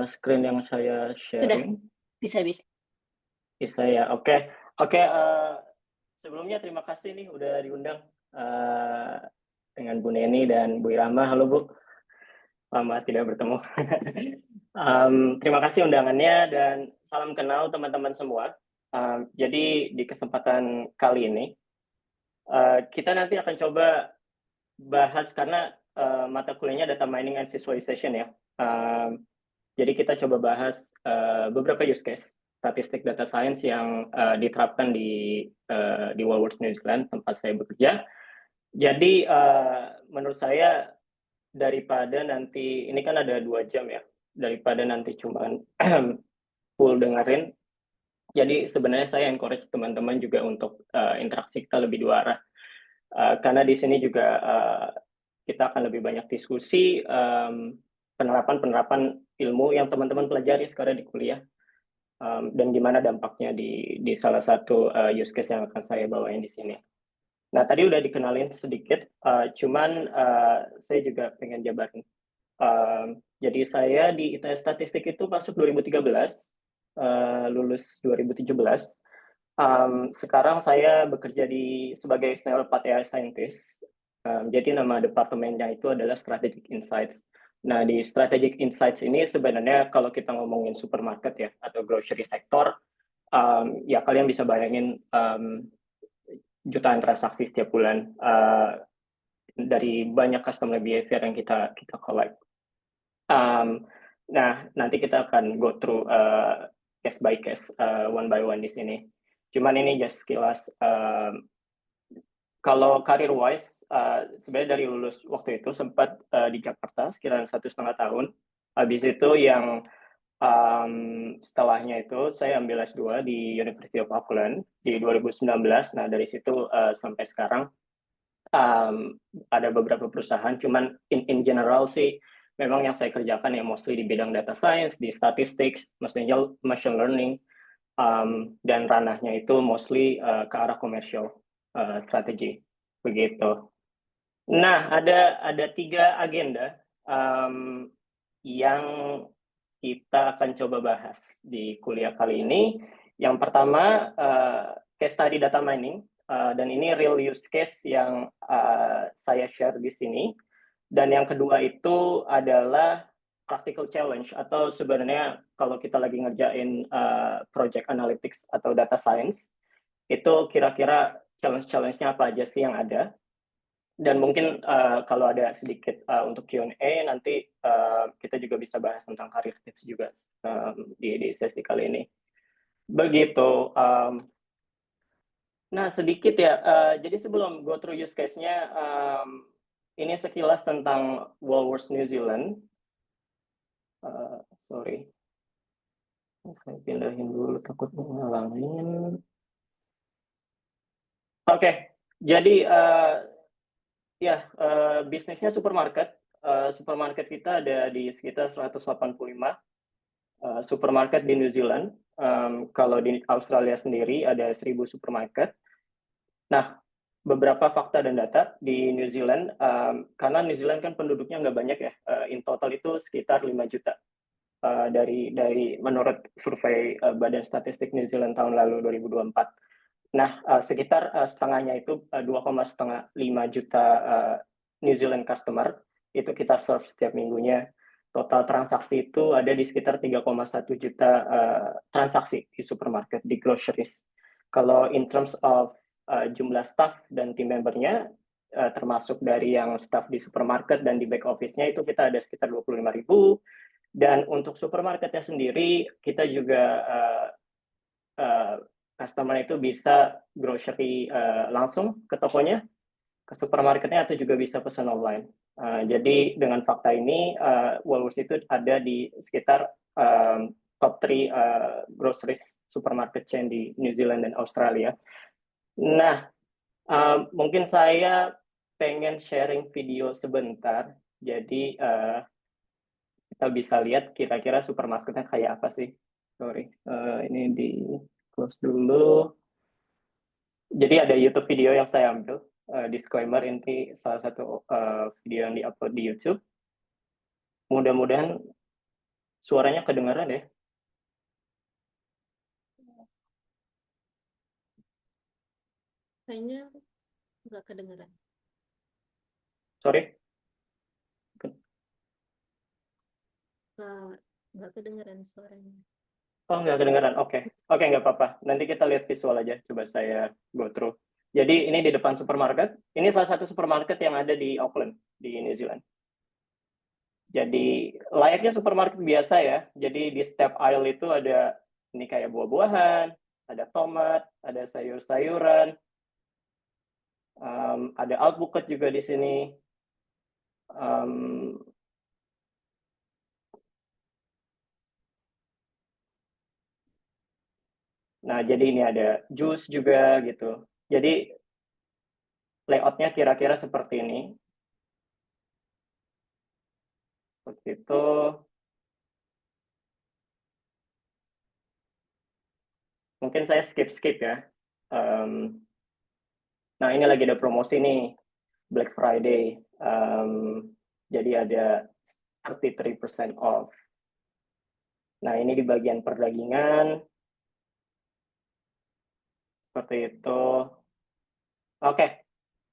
screen yang saya Sudah, sharing. bisa. Bisa ya, oke. Oke, sebelumnya terima kasih nih udah diundang uh, dengan Bu Neni dan Bu Irama. Halo Bu, lama tidak bertemu. Terima kasih undangannya dan salam kenal teman-teman semua. Jadi di kesempatan kali ini, kita nanti akan coba bahas karena mata kuliahnya data mining and visualization ya. Jadi kita coba bahas beberapa use case statistik data science yang diterapkan di Woolworths New Zealand tempat saya bekerja. Jadi menurut saya daripada nanti ini kan ada 2 jam ya, daripada nanti cuman full dengerin. Jadi sebenarnya saya encourage teman-teman juga untuk interaksi kita lebih dua arah. Karena di sini juga kita akan lebih banyak diskusi penerapan-penerapan ilmu yang teman-teman pelajari sekarang di kuliah dan gimana dampaknya di salah satu use case yang akan saya bawain di sini. Nah, tadi udah dikenalin sedikit, cuman saya juga pengen jabarin. Jadi saya di ITS Statistik itu masuk 2013, lulus 2017. Sekarang saya bekerja sebagai Snail Path AI Scientist. Jadi nama departemennya itu adalah Strategic Insights. Nah, di Strategic Insights ini sebenarnya kalau kita ngomongin supermarket ya, atau grocery sector, ya kalian bisa bayangin jutaan transaksi setiap bulan dari banyak customer behavior yang kita collect. Nah, nanti kita akan go through case by case, one by one di sini. Cuman ini just sekilas. Kalau career wise, sebenarnya dari lulus waktu itu sempat di Jakarta sekitar 1,5 tahun. Habis itu yang setelahnya itu saya ambil S2 di University of Auckland di 2019. Nah, dari situ sampai sekarang ada beberapa perusahaan, cuman in general sih memang yang saya kerjakan ya mostly di bidang data science, di statistics, machine learning, dan ranahnya itu mostly ke arah commercial strategi begitu. Nah, ada 3 agenda yang kita akan coba bahas di kuliah kali ini. Yang pertama, case study data mining, dan ini real use case yang saya share di sini. Dan yang kedua itu adalah practical challenge, atau sebenarnya kalau kita lagi ngerjain project analytics atau data science, itu kira-kira challenge-challenge-nya apa aja sih yang ada. Dan mungkin kalau ada sedikit untuk Q&A nanti kita juga bisa bahas tentang career tips juga di sesi kali ini. Begitu. Nah, sedikit ya. Jadi sebelum go through use case-nya, ini sekilas tentang Woolworths New Zealand. Sorry. Saya pindahin dulu, takut ngalangin. Oke. Jadi ya, bisnisnya supermarket. Supermarket kita ada di sekitar 185 supermarket di New Zealand. Kalau di Australia sendiri ada 1.000 supermarket. Nah, beberapa fakta dan data di New Zealand, karena New Zealand kan penduduknya nggak banyak ya, in total itu sekitar 5 juta. Dari menurut survei Badan Statistik New Zealand tahun lalu 2024. Nah, sekitar setengahnya itu 2,5 juta New Zealand customer itu kita serve setiap minggunya. Total transaksi itu ada di sekitar 3,1 juta transaksi di supermarket, di groceries. Kalau in terms of jumlah staff dan tim membernya, termasuk dari yang staff di supermarket dan di back office-nya itu kita ada sekitar 25.000. Dan untuk supermarketnya sendiri, kita juga customer itu bisa grocery langsung ke tokonya, ke supermarketnya, atau juga bisa pesan online. Jadi dengan fakta ini, Woolworths itu ada di sekitar top 3 groceries supermarket chain di New Zealand dan Australia. Nah, mungkin saya pengen sharing video sebentar. Jadi kita bisa lihat kira-kira supermarketnya kayak apa sih. Sorry, ini di close dulu. Jadi ada YouTube video yang saya ambil, disclaimer, ini salah satu video yang diupload di YouTube. Mudah-mudahan Suaranya kedengaran ya? Kayaknya nggak kedengeran. Sorry? Nggak kedengeran suaranya. Oh, nggak kedengaran. Oke. Oke, nggak apa-apa. Nanti kita lihat visual aja. Coba saya go through. Jadi ini di depan supermarket. Ini salah satu supermarket yang ada di Auckland, di New Zealand. Jadi layaknya supermarket biasa ya. Jadi di setiap aisle itu ada ini kayak buah-buahan, ada tomat, ada sayur-sayuran, ada alpukat juga di sini. Nah, jadi ini ada jus juga gitu. Jadi layoutnya kira-kira seperti ini. Seperti itu. Mungkin saya skip ya. Nah, ini lagi ada promosi nih, Black Friday. Jadi ada 33% off. Nah, ini di bagian perdagingan. Seperti itu. Oke,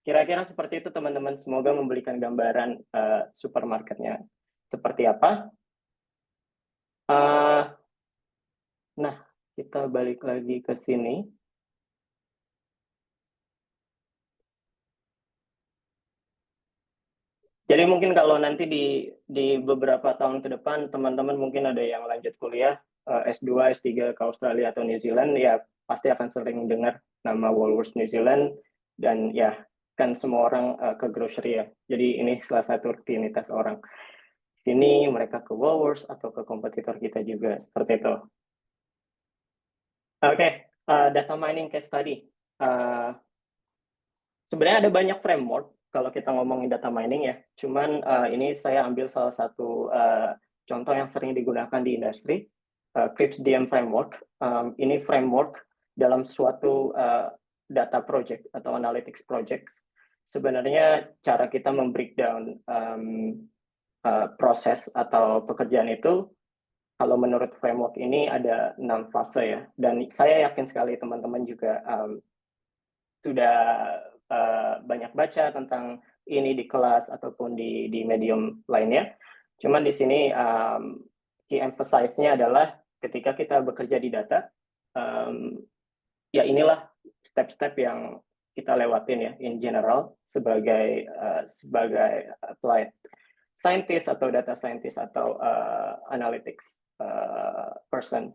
kira-kira seperti itu teman-teman. Semoga memberikan gambaran supermarketnya seperti apa. Nah, kita balik lagi ke sini. Jadi mungkin kalau nanti di beberapa tahun ke depan teman-teman mungkin ada yang lanjut kuliah S2, S3 ke Australia atau New Zealand, ya pasti akan sering dengar nama Woolworths New Zealand, dan ya kan semua orang ke grocery ya. Jadi ini salah satu rutinitas orang. Sini mereka ke Woolworths atau ke kompetitor kita juga seperti itu. Oke, data mining case study. Sebenarnya ada banyak framework kalau kita ngomongin data mining ya. Cuman ini saya ambil salah satu contoh yang sering digunakan di industri, CRISP-DM framework. Ini framework dalam suatu data project atau analytics project. Sebenarnya cara kita membreakdown proses atau pekerjaan itu, kalau menurut framework ini ada 6 fase ya. Dan saya yakin sekali teman-teman juga sudah banyak baca tentang ini di kelas ataupun di medium lainnya. Cuman di sini key emphasize-nya adalah ketika kita bekerja di data, ya inilah step-step yang kita lewatin ya in general sebagai applied scientist atau data scientist atau analytics person.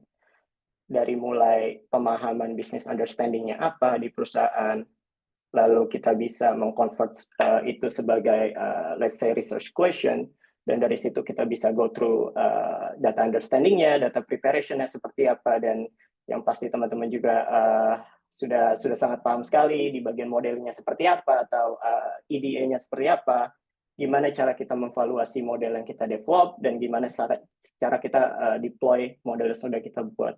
Dari mulai pemahaman business understanding-nya apa di perusahaan, lalu kita bisa mengconvert itu sebagai let's say research question, dan dari situ kita bisa go through data understanding-nya, data preparation-nya seperti apa, dan yang pasti teman-teman juga sudah sangat paham sekali di bagian modelnya seperti apa atau EDA-nya seperti apa, gimana cara kita memvaluasi model yang kita develop, dan gimana cara kita deploy model yang sudah kita buat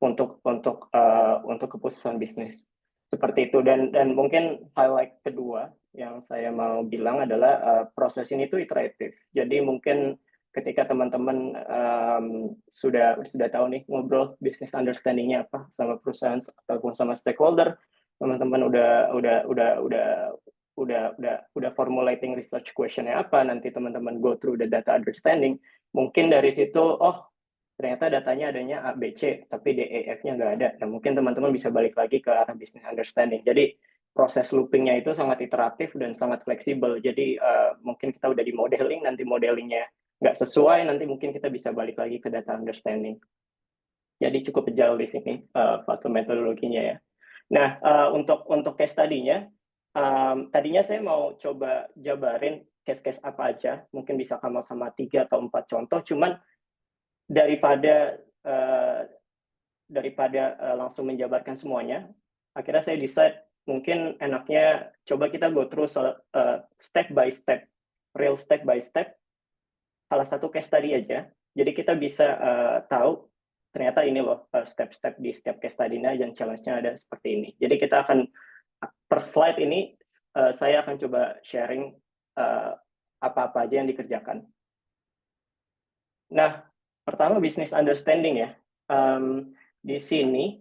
untuk keputusan bisnis seperti itu. Dan mungkin highlight kedua yang saya mau bilang adalah proses ini tuh iteratif. Jadi mungkin ketika teman-teman sudah tahu nih ngobrol bisnis understanding-nya apa sama perusahaan ataupun sama stakeholder, teman-teman udah formulating research question-nya apa, nanti teman-teman go through the data understanding, mungkin dari situ ternyata datanya adanya A, B, C, tapi D, E, F-nya nggak ada. Nah, mungkin teman-teman bisa balik lagi ke arah business understanding. Jadi, proses looping-nya itu sangat iteratif dan sangat fleksibel. Jadi, mungkin kita udah di modeling, nanti modelingnya nggak sesuai, nanti mungkin kita bisa balik lagi ke data understanding. Jadi, cukup jauh di sini fase metodologinya ya. Nah, untuk case tadinya, tadinya saya mau coba jabarin case-case apa aja. Mungkin bisa sama 3 atau 4 contoh, cuman daripada langsung menjabarkan semuanya, akhirnya saya decide mungkin enaknya coba kita go through step by step, real step by step, salah satu case study aja. Jadi kita bisa tahu ternyata ini loh step-step di setiap case study-nya dan challenge-nya ada seperti ini. Jadi kita akan per slide ini saya akan coba sharing apa-apa aja yang dikerjakan. Nah, pertama business understanding ya. Di sini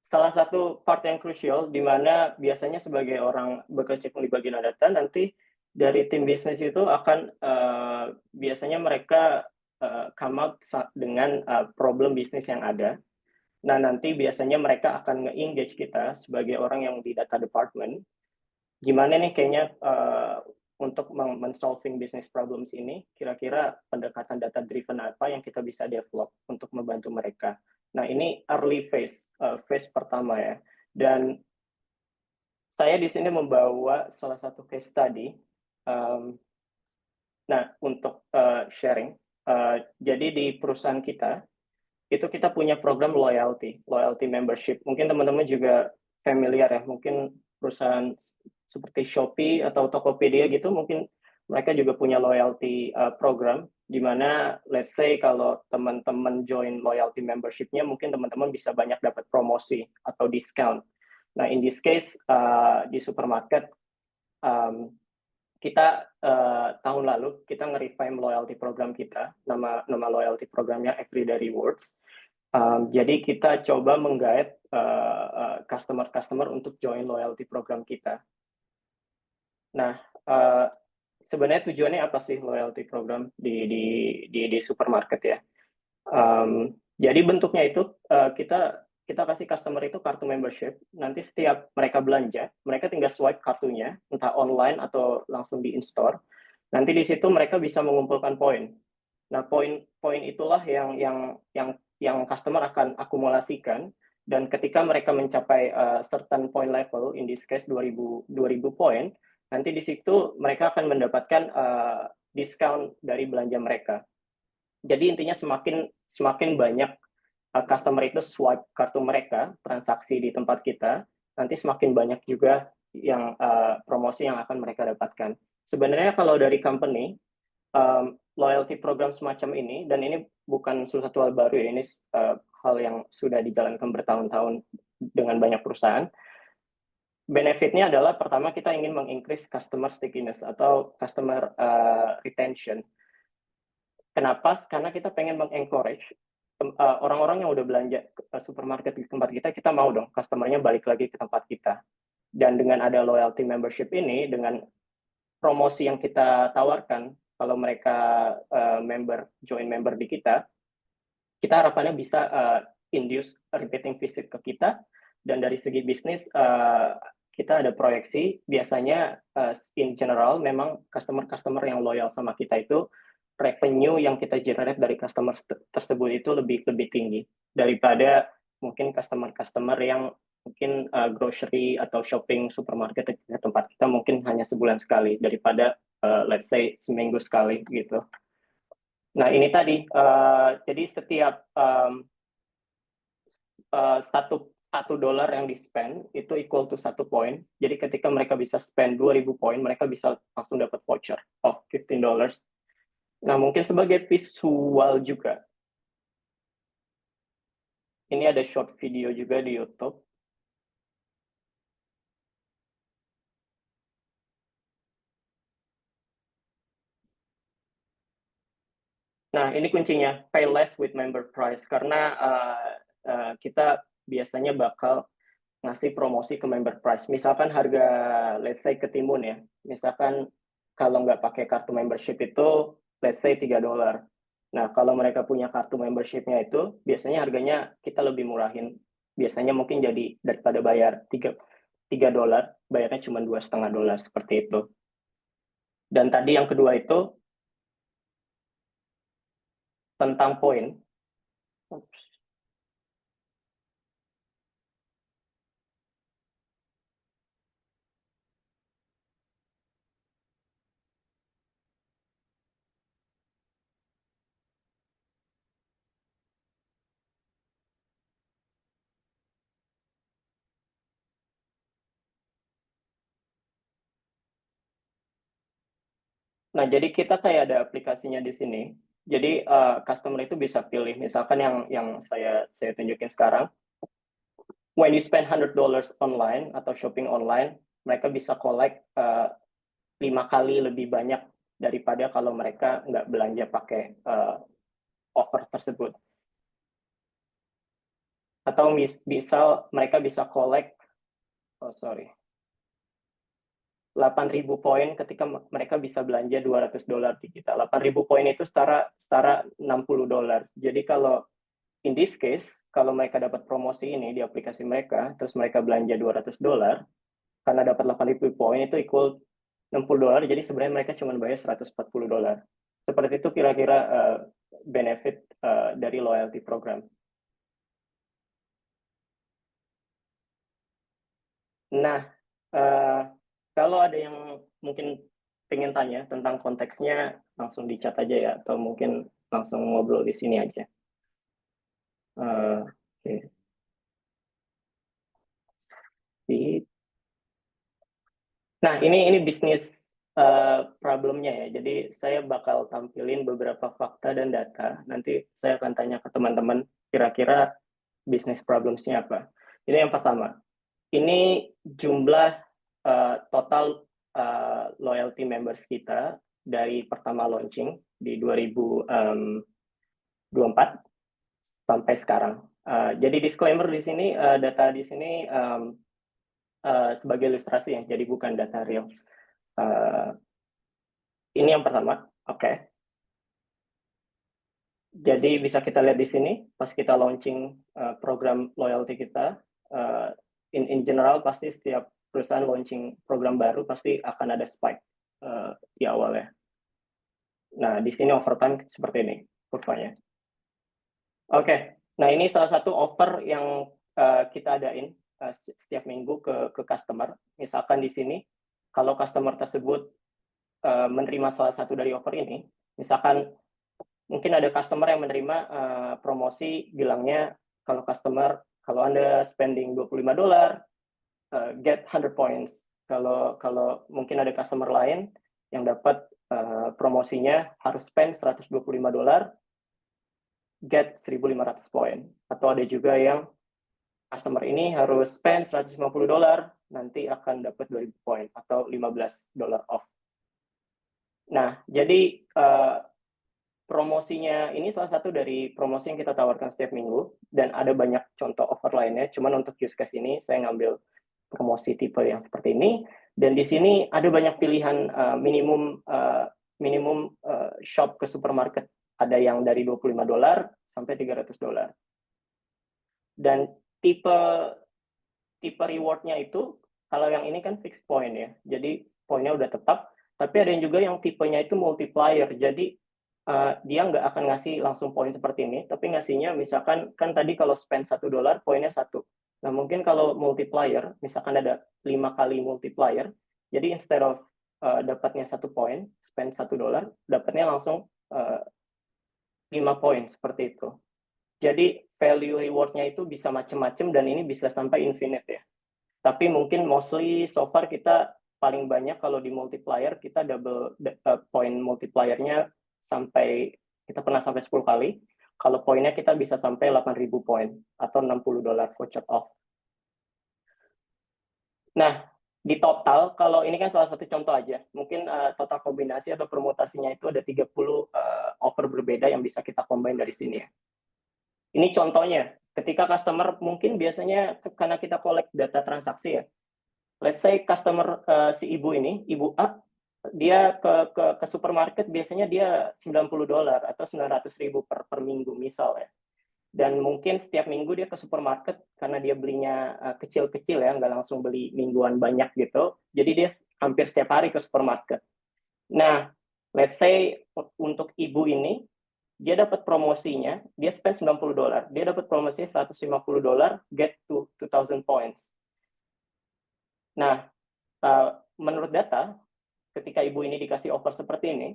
salah satu part yang krusial di mana biasanya sebagai orang bekerja di bagian data, nanti dari tim bisnis itu akan biasanya mereka come out dengan problem bisnis yang ada. Nah, nanti biasanya mereka akan nge-engage kita sebagai orang yang di data department. Gimana nih kayaknya untuk men-solving business problems ini, kira-kira pendekatan data driven apa yang kita bisa develop untuk membantu mereka. Nah, ini early phase, phase pertama ya. Dan saya di sini membawa salah satu case study. Nah, untuk sharing, jadi di perusahaan kita, itu kita punya program loyalty membership. Mungkin teman-teman juga familiar ya, mungkin perusahaan seperti Shopee atau Tokopedia gitu, mungkin mereka juga punya loyalty program, di mana let's say kalau teman-teman join loyalty membership-nya, mungkin teman-teman bisa banyak dapat promosi atau discount. Nah, in this case, di supermarket, kita tahun lalu kita nge-refine loyalty program kita, nama loyalty programnya Everyday Rewards. Jadi kita coba menggait customer untuk join loyalty program kita. Nah, sebenarnya tujuannya apa sih loyalty program di supermarket ya? Jadi bentuknya itu kita kasih customer itu kartu membership. Nanti setiap mereka belanja, mereka tinggal swipe kartunya, entah online atau langsung di in-store. Nanti di situ mereka bisa mengumpulkan poin. Nah, poin itulah yang customer akan akumulasikan, dan ketika mereka mencapai certain point level, in this case 2000 poin, nanti di situ mereka akan mendapatkan diskon dari belanja mereka. Jadi intinya semakin banyak customer itu swipe kartu mereka, transaksi di tempat kita, nanti semakin banyak juga yang promosi yang akan mereka dapatkan. Sebenarnya kalau dari company, loyalty program semacam ini, dan ini bukan sesuatu hal baru ya, ini hal yang sudah dijalankan bertahun-tahun dengan banyak perusahaan. Benefitnya adalah pertama kita ingin mengincrease customer stickiness atau customer retention. Kenapa? Karena kita pengen mengencourage orang-orang yang udah belanja ke supermarket di tempat kita mau dong customer-nya balik lagi ke tempat kita. Dan dengan ada loyalty membership ini, dengan promosi yang kita tawarkan, kalau mereka join member di kita harapannya bisa induce repeating visit ke kita, dan dari segi bisnis kita ada proyeksi, biasanya in general memang customer yang loyal sama kita itu revenue yang kita generate dari customer tersebut itu lebih tinggi daripada mungkin customer yang mungkin grocery atau shopping supermarket di tempat kita mungkin hanya sebulan sekali, daripada let's say seminggu sekali gitu. Nah, ini tadi, jadi setiap $1 yang di-spend itu equal to 1 poin. Jadi ketika mereka bisa spend 2.000 poin, mereka bisa langsung dapat voucher of $15. Nah, mungkin sebagai visual juga, ini ada short video juga di YouTube. Nah, ini kuncinya, pay less with member price, karena kita biasanya bakal ngasih promosi ke member price. Misalkan harga, let's say ketimun ya, misalkan kalau nggak pakai kartu membership itu, let's say $3. Nah, kalau mereka punya kartu membership-nya itu, biasanya harganya kita lebih murahin. Biasanya mungkin jadi daripada bayar $3, bayarnya cuma $2,5, seperti itu. Dan tadi yang kedua itu, tentang poin. Nah, jadi kita kayak ada aplikasinya di sini. Jadi customer itu bisa pilih, misalkan yang saya tunjukin sekarang, when you spend $100 online atau shopping online, mereka bisa collect 5 kali lebih banyak daripada kalau mereka nggak belanja pakai offer tersebut. Atau misal mereka bisa collect, 8.000 poin ketika mereka bisa belanja $200 di kita. 8.000 poin itu setara $60. Jadi kalau in this case, kalau mereka dapat promosi ini di aplikasi mereka, terus mereka belanja $200, karena dapat 8.000 poin itu equal $60, jadi sebenarnya mereka cuma bayar $140. Seperti itu kira-kira benefit dari loyalty program. Nah, kalau ada yang mungkin pengen tanya tentang konteksnya, langsung di chat aja ya, atau mungkin langsung ngobrol di sini aja. Oke. Nah, ini bisnis problemnya ya. Jadi saya bakal tampilin beberapa fakta dan data. Nanti saya akan tanya ke teman-teman kira-kira bisnis problemsnya apa. Ini yang pertama. Ini jumlah total loyalty members kita dari pertama launching di 2024 sampai sekarang. Jadi disclaimer di sini, data di sini sebagai ilustrasi ya, jadi bukan data real. Ini yang pertama, oke. Jadi bisa kita lihat di sini, pas kita launching program loyalty kita, in general pasti setiap perusahaan launching program baru pasti akan ada spike di awalnya. Nah, di sini overtime seperti ini kurvanya. Oke, nah ini salah satu offer yang kita adain setiap minggu ke customer. Misalkan di sini, kalau customer tersebut menerima salah satu dari offer ini, misalkan mungkin ada customer yang menerima promosi bilangnya kalau Anda spending $25 get 100 points. Kalau mungkin ada customer lain yang dapat promosinya harus spend $125 get 1.500 poin. Atau ada juga yang customer ini harus spend $150 nanti akan dapat 2.000 poin atau $15 off. Nah, jadi promosinya ini salah satu dari promosi yang kita tawarkan setiap minggu dan ada banyak contoh offer lainnya. Cuman untuk use case ini saya ngambil promosi tipe yang seperti ini dan di sini ada banyak pilihan minimum shop ke supermarket. Ada yang dari $25 sampai $300. Dan tipe rewardnya itu kalau yang ini kan fixed point ya. Jadi poinnya udah tetap, tapi ada yang juga yang tipenya itu multiplier. Jadi dia nggak akan ngasih langsung poin seperti ini, tapi ngasihnya misalkan kan tadi kalau spend $1 poinnya 1. Nah mungkin kalau multiplier, misalkan ada 5 kali multiplier, jadi instead of dapatnya 1 poin, spend $1, dapatnya langsung 5 poin seperti itu. Jadi value reward-nya itu bisa macam-macam dan ini bisa sampai infinite ya. Tapi mungkin mostly so far kita paling banyak kalau di multiplier kita double point multipliernya sampai kita pernah sampai 10 kali. Kalau poinnya kita bisa sampai 8.000 poin atau $60 voucher off. Nah, di total kalau ini kan salah satu contoh aja. Mungkin total kombinasi atau permutasinya itu ada 30 offer berbeda yang bisa kita combine dari sini ya. Ini contohnya, ketika customer mungkin biasanya karena kita collect data transaksi ya. Let's say customer si ibu ini, ibu A, dia ke supermarket biasanya dia $90 atau 900.000 per minggu misal ya. Dan mungkin setiap minggu dia ke supermarket karena dia belinya kecil-kecil ya, nggak langsung beli mingguan banyak gitu. Jadi dia hampir setiap hari ke supermarket. Nah, let's say untuk ibu ini, dia dapat promosinya, dia spend $90, dia dapat promosinya $150, get to 2,000 points. Nah, menurut data, ketika ibu ini dikasih offer seperti ini,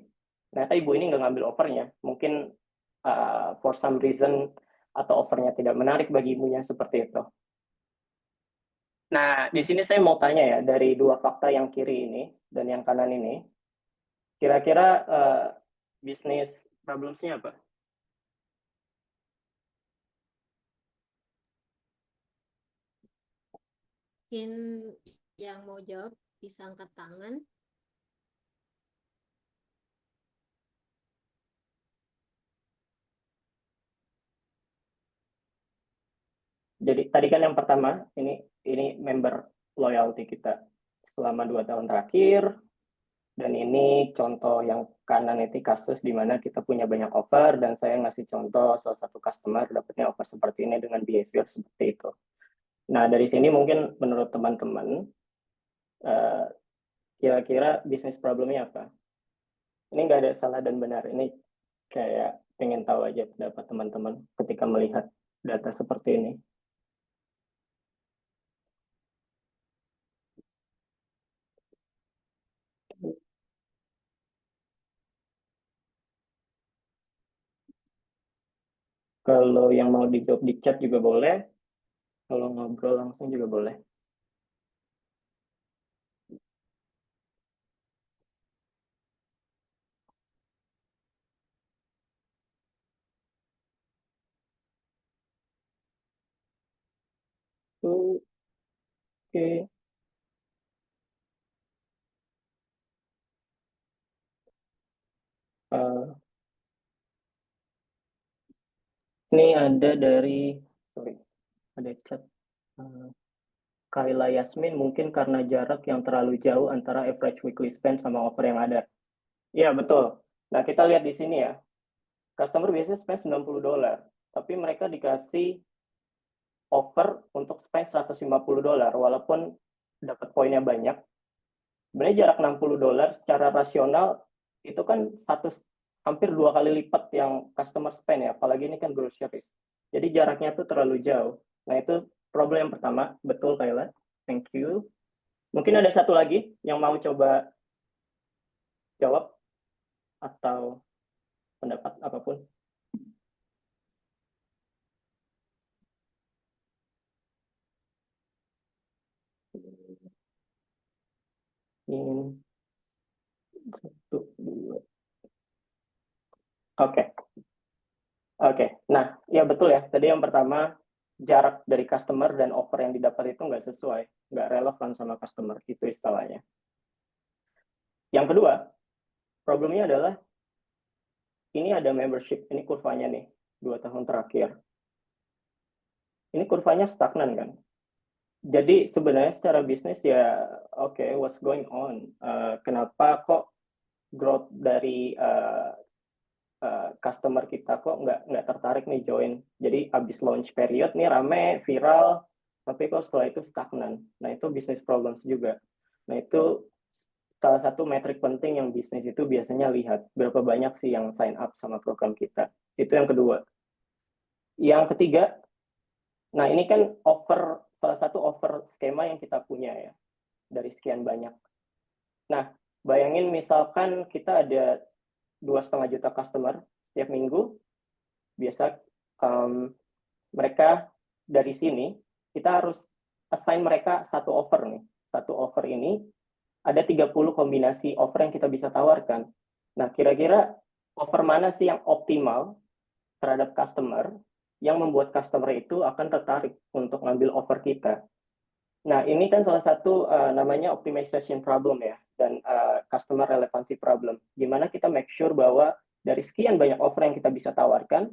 ternyata ibu ini nggak ngambil offernya. Mungkin for some reason atau offernya tidak menarik bagi ibunya seperti itu. Nah, di sini saya mau tanya ya, dari dua fakta yang kiri ini dan yang kanan ini, kira-kira bisnis problemsnya apa? Mungkin yang mau jawab bisa angkat tangan. Jadi tadi kan yang pertama, ini member loyalty kita selama 2 tahun terakhir, dan ini contoh yang kanan itu kasus di mana kita punya banyak offer, dan saya ngasih contoh salah satu customer dapatnya offer seperti ini dengan behavior seperti itu. Nah, dari sini mungkin menurut teman-teman, kira-kira bisnis problemnya apa? Ini nggak ada salah dan benar. Ini kayak pengen tahu aja pendapat teman-teman ketika melihat data seperti ini. Kalau yang mau dijawab di chat juga boleh. Kalau ngobrol langsung juga boleh. Oke. Uh, ini ada dari, sorry, ada chat. Kaila Yasmin, mungkin karena jarak yang terlalu jauh antara average weekly spend sama offer yang ada. Iya, betul. Nah, kita lihat di sini ya. Customer biasanya spend $90, tapi mereka dikasih offer untuk spend $150, walaupun dapat poinnya banyak. Sebenarnya jarak $60 secara rasional itu kan hampir 2 kali lipat yang customer spend ya, apalagi ini kan groceries. Jadi jaraknya tuh terlalu jauh. Nah, itu problem yang pertama. Betul, Kayla. Thank you. Mungkin ada satu lagi yang mau coba jawab atau pendapat apapun. Ini satu, dua. Oke. Oke. Nah, ya betul ya. Tadi yang pertama, jarak dari customer dan offer yang didapat itu nggak sesuai, nggak relevan sama customer, itu istilahnya. Yang kedua, problemnya adalah ini ada membership, ini kurvanya nih, 2 tahun terakhir. Ini kurvanya stagnan kan? Jadi sebenarnya secara bisnis ya, oke, what's going on? Kenapa kok growth dari customer kita kok nggak tertarik nih join? Jadi abis launch period nih rame, viral, tapi kok setelah itu stagnan. Nah, itu bisnis problems juga. Nah, itu salah satu metrik penting yang bisnis itu biasanya lihat, berapa banyak sih yang sign up sama program kita. Itu yang kedua. Yang ketiga, nah ini kan salah satu offer skema yang kita punya ya, dari sekian banyak. Nah, bayangin misalkan kita ada 2,5 juta customer setiap minggu, biasa mereka dari sini, kita harus assign mereka satu offer nih. Satu offer ini ada 30 kombinasi offer yang kita bisa tawarkan. Nah, kira-kira offer mana sih yang optimal terhadap customer yang membuat customer itu akan tertarik untuk ngambil offer kita. Nah, ini kan salah satu namanya optimization problem ya, dan customer relevancy problem. Gimana kita make sure bahwa dari sekian banyak offer yang kita bisa tawarkan,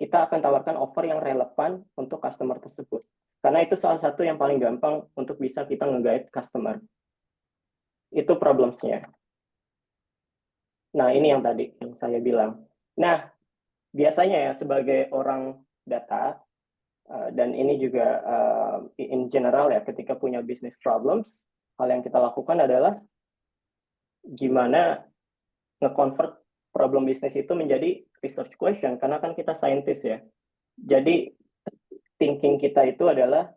kita akan tawarkan offer yang relevan untuk customer tersebut. Karena itu salah satu yang paling gampang untuk bisa kita nge-guide customer. Itu problems-nya. Nah, ini yang tadi yang saya bilang. Nah, biasanya ya sebagai orang data, dan ini juga in general ya, ketika punya business problems, hal yang kita lakukan adalah gimana nge-convert problem bisnis itu menjadi research question, karena kan kita scientist ya. Jadi thinking kita itu adalah,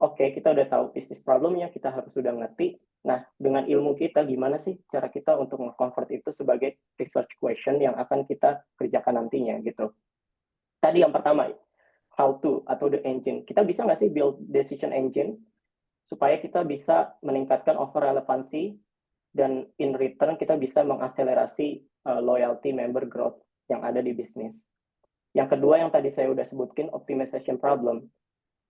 oke, kita udah tahu bisnis problemnya, kita harus sudah ngerti. Nah, dengan ilmu kita, gimana sih cara kita untuk nge-convert itu sebagai research question yang akan kita kerjakan nantinya gitu. Tadi yang pertama, how to atau the engine. Kita bisa nggak sih build decision engine supaya kita bisa meningkatkan offer relevansi dan in return kita bisa mengakselerasi loyalty member growth yang ada di bisnis. Yang kedua yang tadi saya udah sebutkan, optimization problem.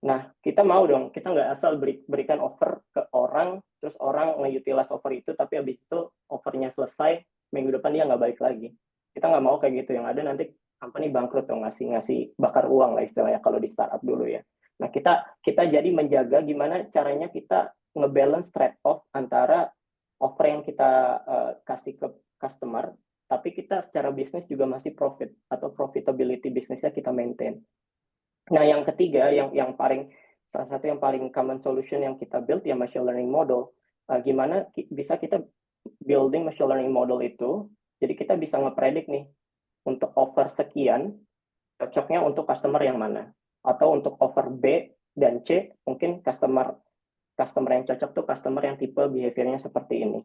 Nah, kita mau dong, kita nggak asal berikan offer ke orang, terus orang nge-utilize offer itu, tapi habis itu offernya selesai, minggu depan dia nggak balik lagi. Kita nggak mau kayak gitu, yang ada nanti company bangkrut dong, ngasih bakar uang lah istilahnya kalau di startup dulu ya. Nah, kita jadi menjaga gimana caranya kita ngebalance trade-off antara offer yang kita kasih ke customer, tapi kita secara bisnis juga masih profit atau profitability bisnisnya kita maintain. Nah, yang ketiga, salah satu yang paling common solution yang kita build ya machine learning model. Gimana bisa kita building machine learning model itu, jadi kita bisa ngepredik nih untuk offer sekian cocoknya untuk customer yang mana, atau untuk offer B dan C mungkin customer yang cocok tuh customer yang tipe behaviornya seperti ini.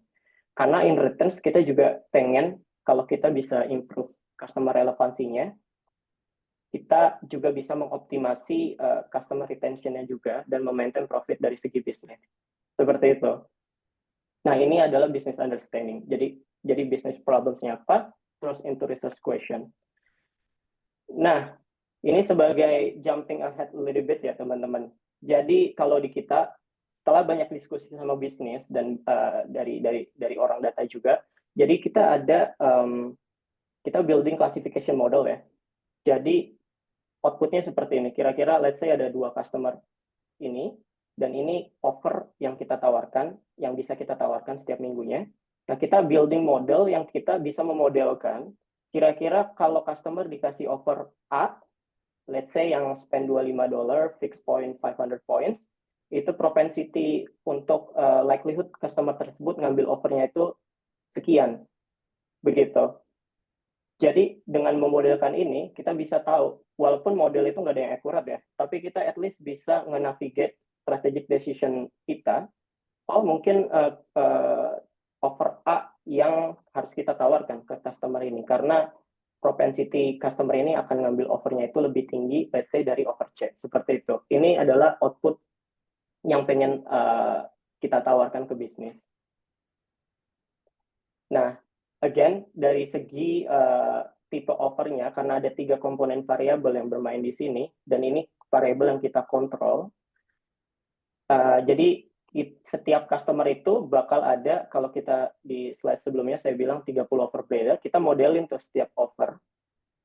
Karena in returns kita juga pengen kalau kita bisa improve customer relevansinya, kita juga bisa mengoptimasi customer retention-nya juga dan memaintain profit dari segi bisnis. Seperti itu. Nah, ini adalah business understanding. Jadi business problems-nya apa, terus into research question. Nah, ini sebagai jumping ahead a little bit ya, teman-teman. Jadi kalau di kita, setelah banyak diskusi sama bisnis dan dari orang data juga, jadi kita building classification model ya. Jadi outputnya seperti ini. Kira-kira let's say ada 2 customer ini, dan ini offer yang kita tawarkan, yang bisa kita tawarkan setiap minggunya. Nah, kita building model yang kita bisa memodelkan, kira-kira kalau customer dikasih offer A, let's say yang spend $25, fixed point 500 points, itu propensity untuk likelihood customer tersebut ngambil offernya itu sekian. Begitu. Jadi dengan memodelkan ini, kita bisa tahu, walaupun model itu nggak ada yang akurat ya, tapi kita at least bisa nge-navigate strategic decision kita. Oh, mungkin offer A yang harus kita tawarkan ke customer ini, karena propensity customer ini akan ngambil offernya itu lebih tinggi, let's say dari offer C. Seperti itu. Ini adalah output yang pengen kita tawarkan ke bisnis. Nah, again, dari segi tipe offernya, karena ada 3 komponen variabel yang bermain di sini, dan ini variabel yang kita kontrol. Jadi setiap customer itu bakal ada, kalau kita di slide sebelumnya saya bilang 30 offer berbeda, kita modelin tuh setiap offer.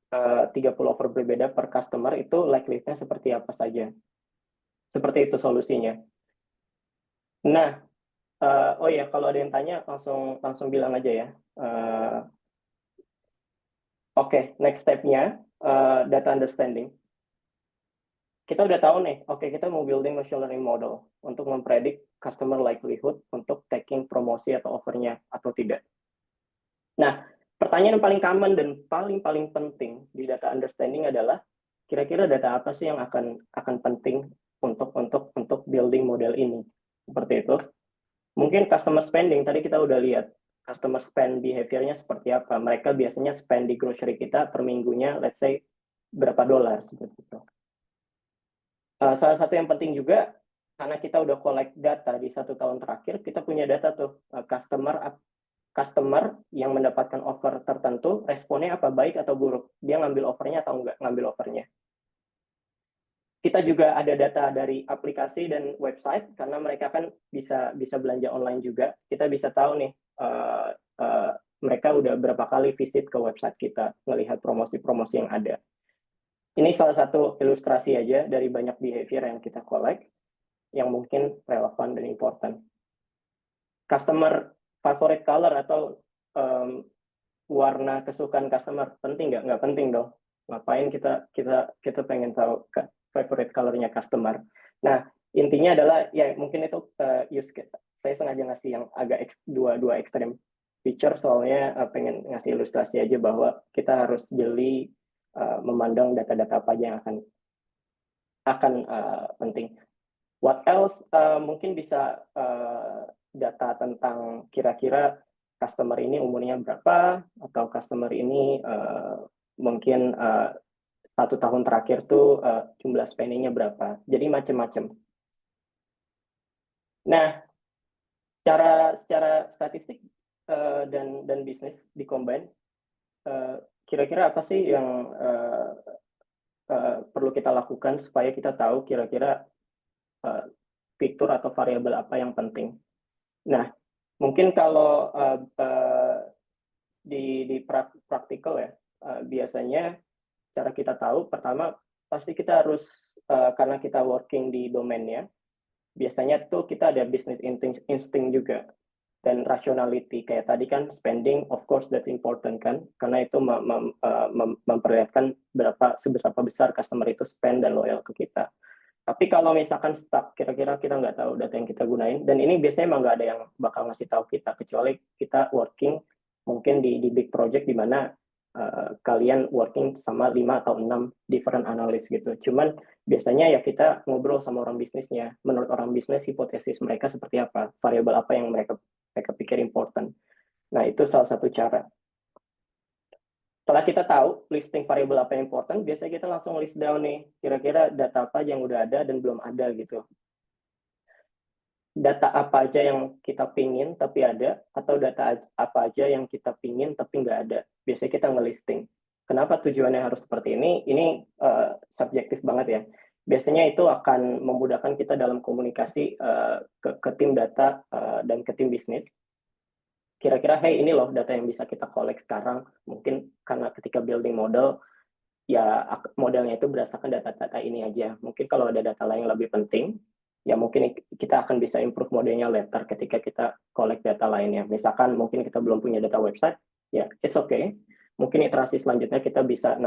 30 offer berbeda per customer itu likelihood-nya seperti apa saja. Seperti itu solusinya. Nah, oh ya, kalau ada yang tanya langsung bilang aja ya. Oke, next step-nya data understanding. Kita udah tahu nih, oke, kita mau building machine learning model untuk mempredik customer likelihood untuk taking promosi atau offernya atau tidak. Nah, pertanyaan yang paling common dan paling penting di data understanding adalah kira-kira data apa sih yang akan penting untuk building model ini. Seperti itu. Mungkin customer spending, tadi kita udah lihat customer spend behavior-nya seperti apa. Mereka biasanya spend di grocery kita per minggunya, let's say berapa dolar seperti itu. Salah satu yang penting juga, karena kita udah collect data di 1 tahun terakhir, kita punya data tuh customer yang mendapatkan offer tertentu, responnya apa, baik atau buruk. Dia ngambil offernya atau enggak ngambil offernya. Kita juga ada data dari aplikasi dan website, karena mereka kan bisa belanja online juga. Kita bisa tahu nih, mereka udah berapa kali visit ke website kita, melihat promosi-promosi yang ada. Ini salah satu ilustrasi aja dari banyak behavior yang kita collect, yang mungkin relevan dan important. Customer favorite color atau warna kesukaan customer penting nggak? Nggak penting dong. Ngapain kita pengen tahu favorite colornya customer? Nah, intinya adalah ya mungkin itu use case. Saya sengaja ngasih yang agak dua ekstrem feature, soalnya pengen ngasih ilustrasi aja bahwa kita harus jeli memandang data-data apa aja yang akan penting. What else? Mungkin bisa data tentang kira-kira customer ini umurnya berapa, atau customer ini mungkin 1 tahun terakhir tuh jumlah spending-nya berapa. Jadi macam-macam. Nah, secara statistik dan bisnis di-combine, kira-kira apa sih yang perlu kita lakukan supaya kita tahu kira-kira fitur atau variabel apa yang penting. Nah, mungkin kalau di praktikal ya, biasanya cara kita tahu, pertama pasti kita harus karena kita working di domainnya, biasanya tuh kita ada business instinct juga dan rationality. Kayak tadi kan spending, of course that's important kan, karena itu memperlihatkan seberapa besar customer itu spend dan loyal ke kita. Tapi kalau misalkan stuck, kira-kira kita nggak tahu data yang kita gunain, dan ini biasanya emang nggak ada yang bakal ngasih tahu kita, kecuali kita working mungkin di big project di mana kalian working sama 5 atau 6 different analyst gitu. Cuman biasanya ya kita ngobrol sama orang bisnisnya. Menurut orang bisnis, hipotesis mereka seperti apa, variabel apa yang mereka pikir important. Nah, itu salah satu cara. Setelah kita tahu listing variabel apa yang important, biasanya kita langsung list down nih, kira-kira data apa yang udah ada dan belum ada gitu. Data apa aja yang kita pingin tapi ada, atau data apa aja yang kita pingin tapi nggak ada. Biasanya kita ngelisting. Kenapa tujuannya harus seperti ini? Ini subjektif banget ya. Biasanya itu akan memudahkan kita dalam komunikasi ke tim data dan ke tim bisnis. Kira-kira, hey ini loh data yang bisa kita collect sekarang. Mungkin karena ketika building model, ya modelnya itu berdasarkan data-data ini aja. Mungkin kalau ada data lain yang lebih penting, ya mungkin kita akan bisa improve modelnya later ketika kita collect data lainnya. Misalkan mungkin kita belum punya data website, ya it's okay. Mungkin iterasi selanjutnya kita bisa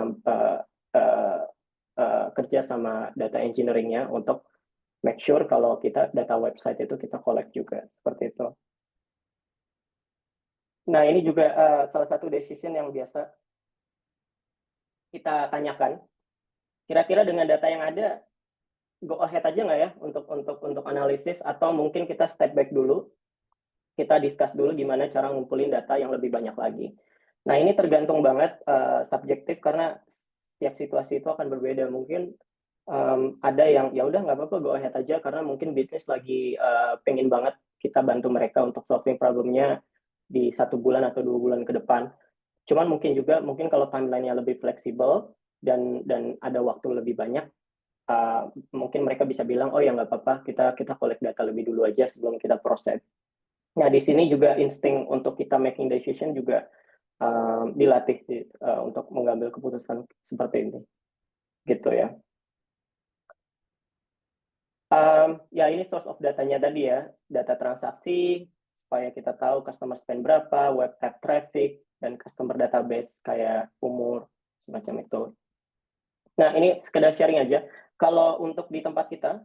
kerja sama data engineering-nya untuk make sure kalau kita data website itu kita collect juga. Seperti itu. Nah, ini juga salah satu decision yang biasa kita tanyakan. Kira-kira dengan data yang ada, go ahead aja nggak ya untuk analisis, atau mungkin kita step back dulu, kita discuss dulu gimana cara ngumpulin data yang lebih banyak lagi. Nah, ini tergantung banget subjektif karena setiap situasi itu akan berbeda. Mungkin ada yang ya udah nggak apa-apa go ahead aja karena mungkin bisnis lagi pengen banget kita bantu mereka untuk solving problemnya di 1 bulan atau 2 bulan ke depan. Cuman mungkin kalau timeline-nya lebih fleksibel dan ada waktu lebih banyak, mungkin mereka bisa bilang, oh ya nggak apa-apa, kita collect data lebih dulu aja sebelum kita proses. Nah, di sini juga insting untuk kita making decision juga dilatih untuk mengambil keputusan seperti ini. Gitu ya. Ya ini source of datanya tadi ya, data transaksi, supaya kita tahu customer spend berapa, web app traffic, dan customer database kayak umur, semacam itu. Nah, ini sekedar sharing aja. Kalau untuk di tempat kita,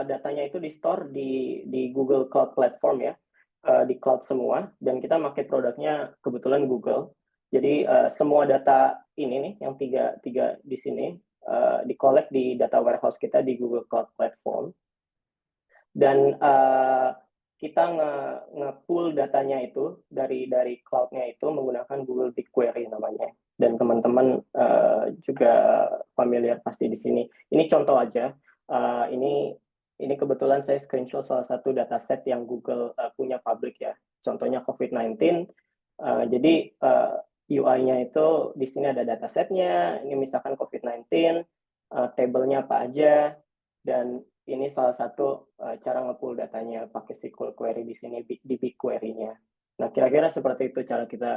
datanya itu di store di Google Cloud Platform ya, di cloud semua, dan kita pakai produknya kebetulan Google. Jadi semua data ini nih, yang tiga di sini, di-collect di data warehouse kita di Google Cloud Platform. Dan kita nge-pull datanya itu dari cloud-nya itu menggunakan Google BigQuery namanya. Dan teman-teman juga familiar pasti di sini. Ini contoh aja. Ini kebetulan saya screenshot salah satu dataset yang Google punya public ya. Contohnya COVID-19. Jadi UI-nya itu di sini ada datasetnya. Ini misalkan COVID-19, table-nya apa aja, dan ini salah satu cara nge-pull datanya pakai SQL query di sini di BigQuery-nya. Nah, kira-kira seperti itu cara kita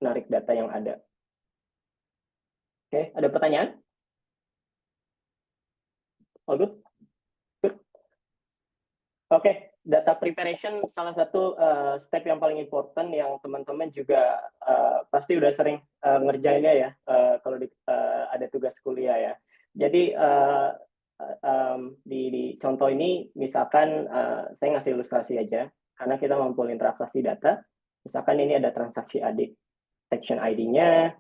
narik data yang ada. Oke, ada pertanyaan? All good? Good. Oke, data preparation salah satu step yang paling important yang teman-teman juga pasti udah sering ngerjainnya ya kalau ada tugas kuliah ya. Jadi di contoh ini misalkan saya ngasih ilustrasi aja karena kita ngumpulin transaksi data. Misalkan ini ada transaksi section ID-nya,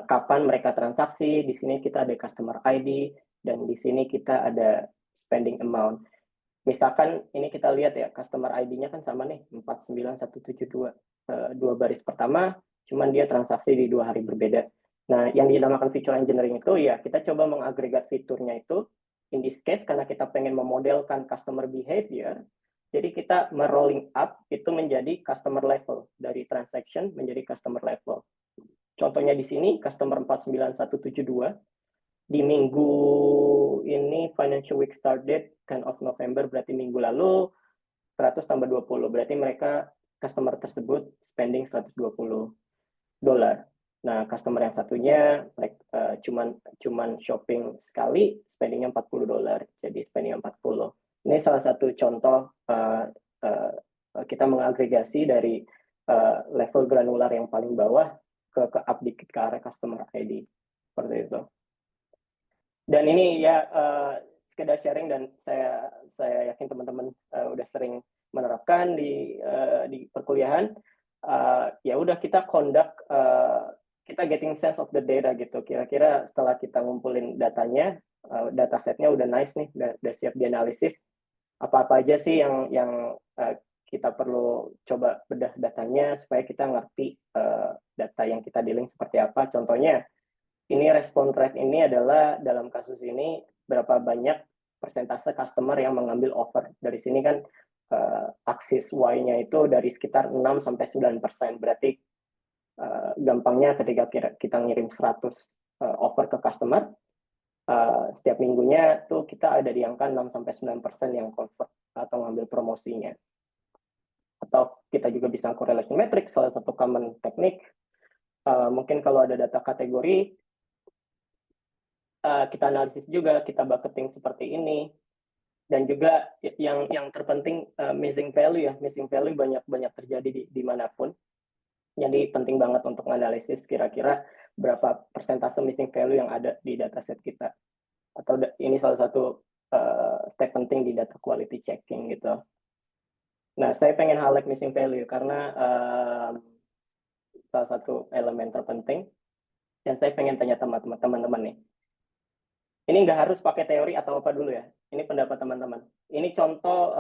kapan mereka transaksi, di sini kita ada customer ID, dan di sini kita ada spending amount. Misalkan ini kita lihat ya, customer ID-nya kan sama nih, 49172. Dua baris pertama, cuman dia transaksi di 2 hari berbeda. Nah, yang dinamakan feature engineering itu ya kita coba mengagregat fiturnya itu. In this case, karena kita pengen memodelkan customer behavior, jadi kita merolling up itu menjadi customer level. Dari transaction menjadi customer level. Contohnya di sini, customer 49172, di minggu ini financial week start date 10 of November, berarti minggu lalu 100 tambah 20, berarti mereka customer tersebut spending $120. Nah, customer yang satunya cuman shopping sekali, spendingnya $40, jadi spendingnya 40. Ini salah satu contoh kita mengagregasi dari level granular yang paling bawah ke up dikit ke arah customer ID, seperti itu. Dan ini ya sekedar sharing, dan saya yakin teman-teman udah sering menerapkan di perkuliahan. Ya udah, kita conduct, kita getting sense of the data gitu. Kira-kira setelah kita ngumpulin datanya, datasetnya udah nice nih, udah siap dianalisis. Apa-apa aja sih yang kita perlu coba bedah datanya supaya kita ngerti data yang kita dealing seperti apa. Contohnya, ini respon rate ini adalah dalam kasus ini berapa banyak persentase customer yang mengambil offer. Dari sini kan aksis Y-nya itu dari sekitar 6-9%. Berarti gampangnya ketika kita ngirim 100 offer ke customer, setiap minggunya tuh kita ada di angka 6-9% yang convert atau ngambil promosinya. Atau kita juga bisa correlation metric, salah satu common teknik. Mungkin kalau ada data kategori, kita analisis juga, kita bucketing seperti ini. Dan juga yang terpenting missing value ya, missing value banyak terjadi dimanapun. Jadi penting banget untuk analisis kira-kira berapa persentase missing value yang ada di dataset kita. Atau ini salah satu step penting di data quality checking gitu. Nah, saya pengen highlight missing value karena salah satu elemen terpenting. Dan saya pengen tanya teman-teman nih. Ini nggak harus pakai teori atau apa dulu ya. Ini pendapat teman-teman. Ini contoh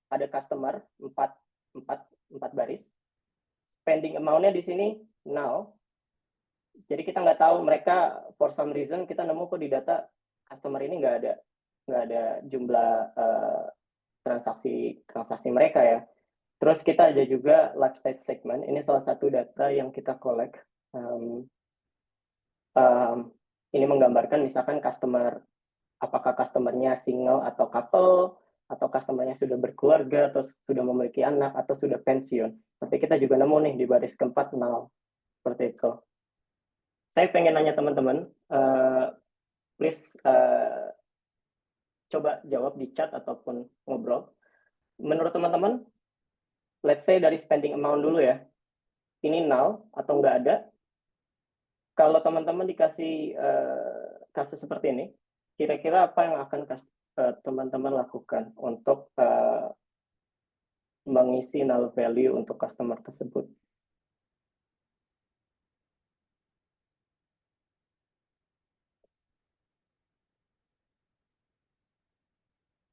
ada customer 4 baris. Spending amount-nya di sini now. Jadi kita nggak tahu mereka for some reason kita nemu kok di data customer ini nggak ada jumlah transaksi mereka ya. Terus kita ada juga lifestyle segment. Ini salah satu data yang kita collect. Ini menggambarkan misalkan apakah customernya single atau couple, atau customernya sudah berkeluarga, atau sudah memiliki anak, atau sudah pensiun. Tapi kita juga nemu nih di baris keempat null, seperti itu. Saya pengen nanya teman-teman, please coba jawab di chat ataupun ngobrol. Menurut teman-teman, let's say dari spending amount dulu ya, ini null atau nggak ada. Kalau teman-teman dikasih kasus seperti ini, kira-kira apa yang akan teman-teman lakukan untuk mengisi null value untuk customer tersebut?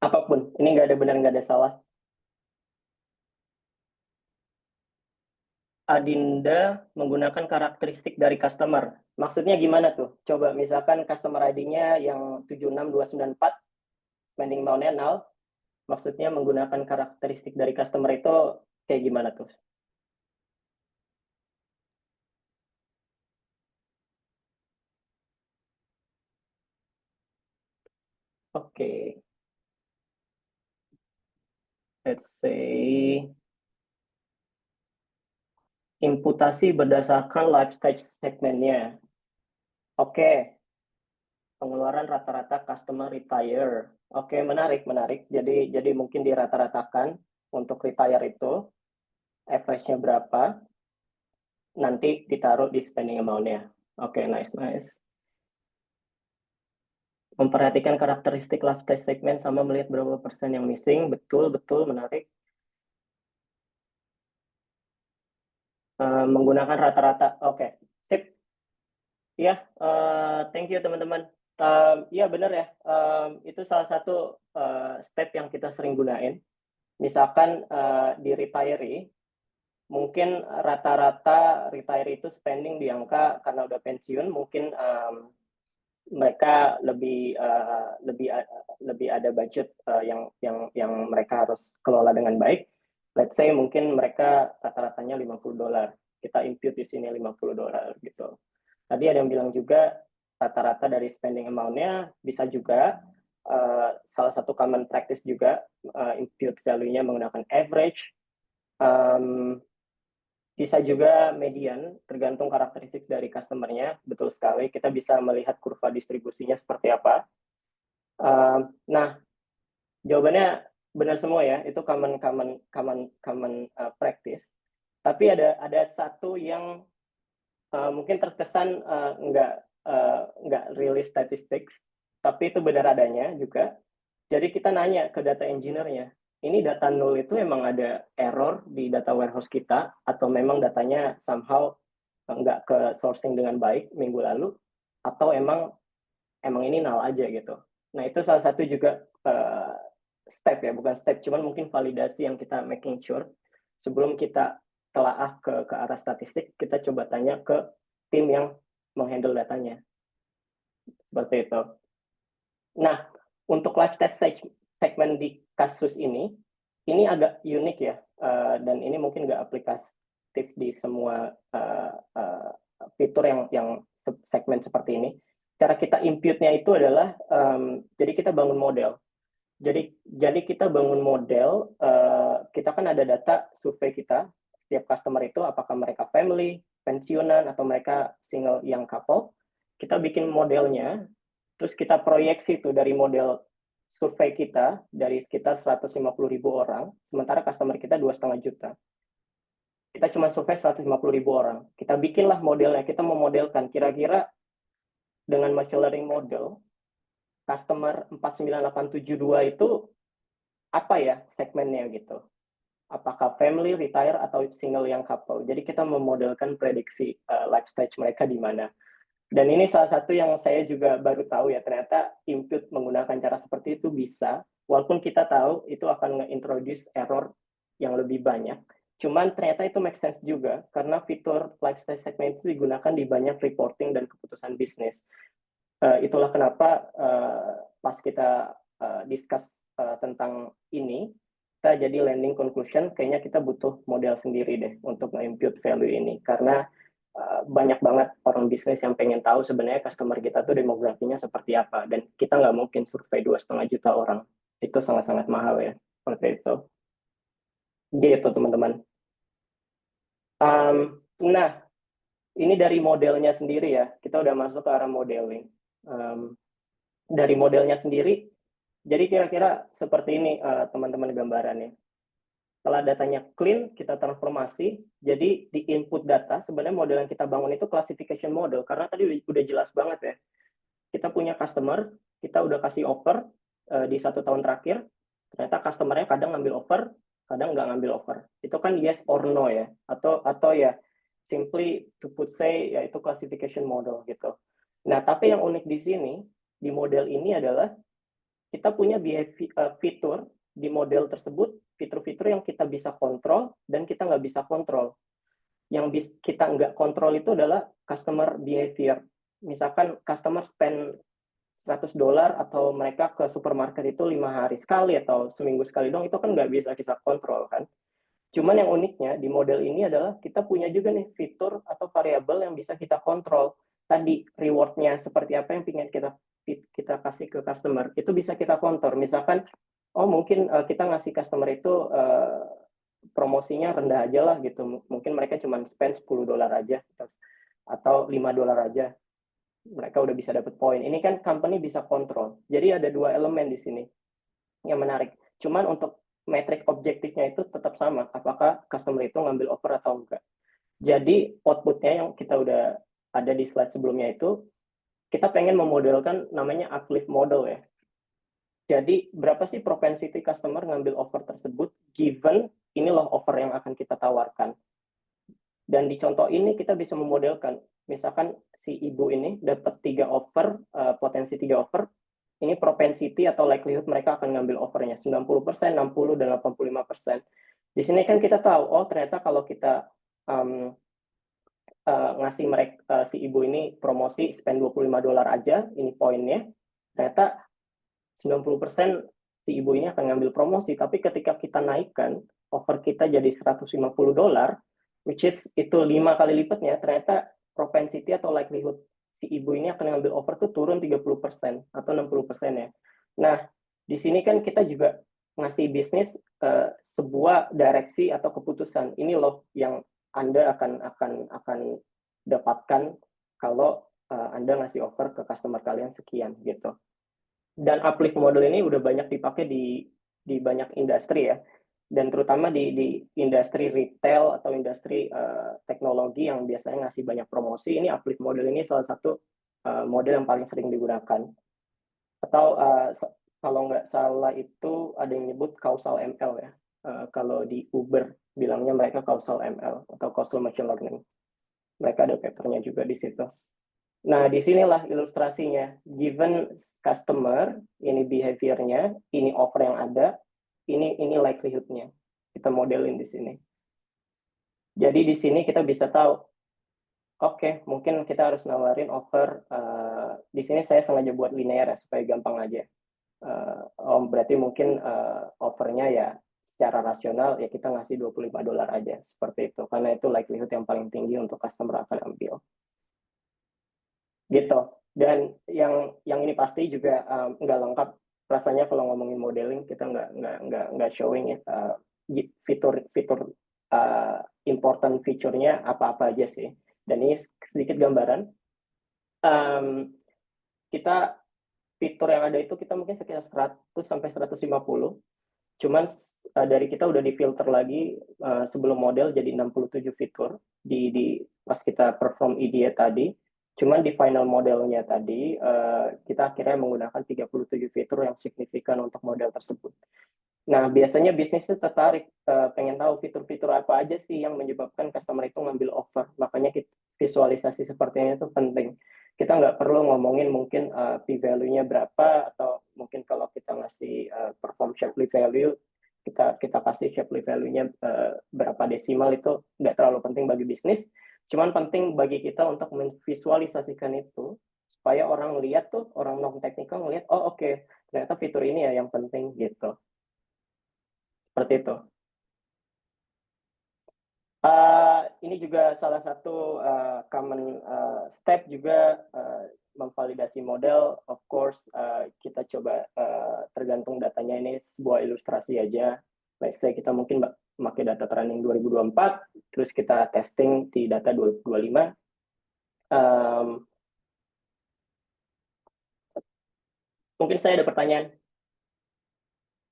Apapun, ini nggak ada benar, nggak ada salah. Adinda menggunakan karakteristik dari customer. Maksudnya gimana tuh? Coba misalkan customer ID-nya yang 76294, spending amount-nya null, maksudnya menggunakan karakteristik dari customer itu kayak gimana tuh? Oke. Let's say imputasi berdasarkan life stage segmentnya. Oke. Pengeluaran rata-rata customer retire. Oke, menarik. Jadi mungkin dirata-ratakan untuk retire itu, average-nya berapa, nanti ditaruh di spending amount-nya. Oke, nice. Memperhatikan karakteristik lifestyle segment sama melihat berapa persen yang missing. Betul, menarik. Menggunakan rata-rata. Oke, sip. Ya, thank you teman-teman. Iya benar ya, itu salah satu step yang kita sering gunain. Misalkan di retiree, mungkin rata-rata retiree itu spending di angka, karena udah pensiun, mungkin mereka lebih ada budget yang mereka harus kelola dengan baik. Let's say mungkin mereka rata-ratanya $50. Kita impute di sini $50 gitu. Tadi ada yang bilang juga rata-rata dari spending amount-nya bisa juga salah satu common practice juga impute value-nya menggunakan average. Bisa juga median, tergantung karakteristik dari customer-nya. Betul sekali, kita bisa melihat kurva distribusinya seperti apa. Nah, jawabannya benar semua ya, itu common practice. Tapi ada satu yang mungkin terkesan nggak really statistics, tapi itu benar adanya juga. Jadi kita nanya ke data engineer-nya, ini data null itu emang ada error di data warehouse kita, atau memang datanya somehow nggak ke sourcing dengan baik minggu lalu, atau emang ini null aja gitu. Nah itu salah satu juga step ya, bukan step, cuman mungkin validasi yang kita making sure sebelum kita telaah ke arah statistik, kita coba tanya ke tim yang menghandle datanya. Seperti itu. Nah, untuk live test segmen di kasus ini agak unik ya, dan ini mungkin nggak aplikatif di semua fitur yang segmen seperti ini. Cara kita impute-nya itu adalah, jadi kita bangun model. Jadi kita bangun model, kita kan ada data survei kita, setiap customer itu apakah mereka family, pensiunan, atau mereka single young couple. Kita bikin modelnya, terus kita proyeksi tuh dari model survei kita, dari sekitar 150.000 orang, sementara customer kita 2,5 juta. Kita cuma survei 150.000 orang. Kita bikinlah modelnya, kita memodelkan kira-kira dengan machine learning model, customer 49872 itu apa ya segmennya gitu. Apakah family, retire, atau single young couple. Jadi kita memodelkan prediksi life stage mereka di mana. Dan ini salah satu yang saya juga baru tahu ya, ternyata impute menggunakan cara seperti itu bisa, walaupun kita tahu itu akan nge-introduce error yang lebih banyak. Cuman ternyata itu make sense juga, karena fitur lifestyle segment itu digunakan di banyak reporting dan keputusan bisnis. Itulah kenapa pas kita discuss tentang ini, kita jadi landing conclusion, kayaknya kita butuh model sendiri deh untuk nge-impute value ini, karena banyak banget orang bisnis yang pengen tahu sebenarnya customer kita tuh demografinya seperti apa, dan kita nggak mungkin survei 2,5 juta orang, itu sangat-sangat mahal ya, seperti itu. Gitu teman-teman. Nah, ini dari modelnya sendiri ya, kita udah masuk ke arah modeling. Dari modelnya sendiri, jadi kira-kira seperti ini teman-teman gambarannya. Setelah datanya clean, kita transformasi. Jadi di input data, sebenarnya model yang kita bangun itu classification model. Karena tadi udah jelas banget ya. Kita punya customer, kita udah kasih offer di 1 tahun terakhir. Ternyata customernya kadang ngambil offer, kadang nggak ngambil offer. Itu kan yes or no ya. Atau ya simply to put say, yaitu classification model gitu. Nah, tapi yang unik di sini, di model ini adalah kita punya fitur di model tersebut, fitur-fitur yang kita bisa kontrol dan kita nggak bisa kontrol. Yang kita nggak kontrol itu adalah customer behavior. Misalkan customer spend $100 atau mereka ke supermarket itu 5 hari sekali atau seminggu sekali dong, itu kan nggak bisa kita kontrol kan. Cuman yang uniknya di model ini adalah kita punya juga nih fitur atau variabel yang bisa kita kontrol. Tadi reward-nya seperti apa yang ingin kita kasih ke customer, itu bisa kita kontrol. Misalkan, oh mungkin kita ngasih customer itu promosinya rendah aja lah gitu. Mungkin mereka cuma spend $10 aja atau $5 aja. Mereka udah bisa dapat poin. Ini kan company bisa kontrol. Jadi ada 2 elemen di sini yang menarik. Cuman untuk metrik objektifnya itu tetap sama. Apakah customer itu ngambil offer atau enggak. Jadi outputnya yang kita udah ada di slide sebelumnya itu, kita pengen memodelkan namanya uplift model ya. Jadi berapa sih propensity customer ngambil offer tersebut given ini loh offer yang akan kita tawarkan. Dan di contoh ini kita bisa memodelkan, misalkan si ibu ini dapat 3 offer, potensi 3 offer, ini propensity atau likelihood mereka akan ngambil offernya 90%, 60, dan 85%. Di sini kan kita tahu, oh ternyata kalau kita ngasih mereka si ibu ini promosi spend $25 aja, ini poinnya, ternyata 90% si ibu ini akan ngambil promosi, tapi ketika kita naikkan offer kita jadi $150, which is itu 5 kali lipatnya, ternyata propensity atau likelihood si ibu ini akan ngambil offer tuh turun 30% atau 60% ya. Nah, di sini kan kita juga ngasih bisnis sebuah direksi atau keputusan. Ini loh yang Anda akan dapatkan kalau Anda ngasih offer ke customer kalian sekian gitu. Dan uplift model ini udah banyak dipakai di banyak industri ya, dan terutama di industri retail atau industri teknologi yang biasanya ngasih banyak promosi. Ini uplift model ini salah satu model yang paling sering digunakan. Atau kalau nggak salah itu ada yang nyebut causal ML ya. Kalau di Uber bilangnya mereka causal ML atau causal machine learning. Mereka ada papernya juga di situ. Nah, disinilah ilustrasinya. Given customer, ini behavior-nya, ini offer yang ada, ini likelihood-nya. Kita modelin di sini. Jadi di sini kita bisa tahu, oke, mungkin kita harus nawarin offer. Di sini saya sengaja buat linear ya, supaya gampang aja. Berarti mungkin offernya ya secara rasional ya kita ngasih $25 aja, seperti itu. Karena itu likelihood yang paling tinggi untuk customer akan ambil. Gitu. Dan yang ini pasti juga nggak lengkap rasanya kalau ngomongin modeling, kita nggak showing ya fitur important feature-nya apa-apa aja sih. Dan ini sedikit gambaran. Kita fitur yang ada itu kita mungkin sekitar 100 sampai 150. Cuman dari kita udah difilter lagi sebelum model jadi 67 fitur di pas kita perform IDE tadi. Cuman di final modelnya tadi kita akhirnya menggunakan 37 fitur yang signifikan untuk model tersebut. Nah, biasanya bisnis itu tertarik pengen tahu fitur-fitur apa aja sih yang menyebabkan customer itu ngambil offer. Makanya visualisasi seperti ini itu penting. Kita nggak perlu ngomongin mungkin p-value-nya berapa, atau mungkin kalau kita ngasih perform Shapley value, kita kasih Shapley value-nya berapa desimal, itu nggak terlalu penting bagi bisnis. Cuman penting bagi kita untuk memvisualisasikan itu supaya orang lihat tuh, orang non teknikal ngelihat, oh oke, ternyata fitur ini ya yang penting gitu. Seperti itu. Ini juga salah satu common step juga memvalidasi model. Of course, kita coba tergantung datanya, ini sebuah ilustrasi aja. Let's say kita mungkin pakai data training 2024, terus kita testing di data 2025. Mungkin saya ada pertanyaan.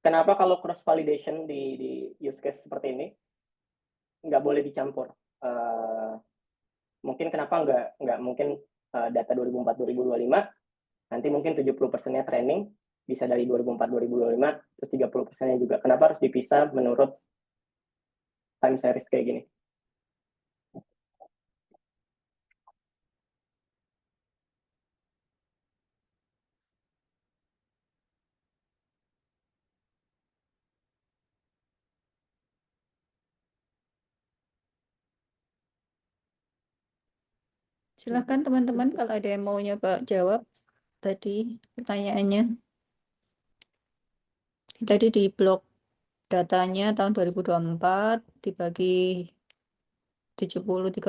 Kenapa kalau cross validation di use case seperti ini nggak boleh dicampur? Mungkin kenapa nggak mungkin data 2004-2025, nanti mungkin 70%-nya training, bisa dari 2004-2025, terus 30%-nya juga. Kenapa harus dipisah menurut time series kayak gini? Silahkan teman-teman kalau ada yang mau nyoba jawab tadi pertanyaannya. Tadi di blok datanya tahun 2024 dibagi 70-30,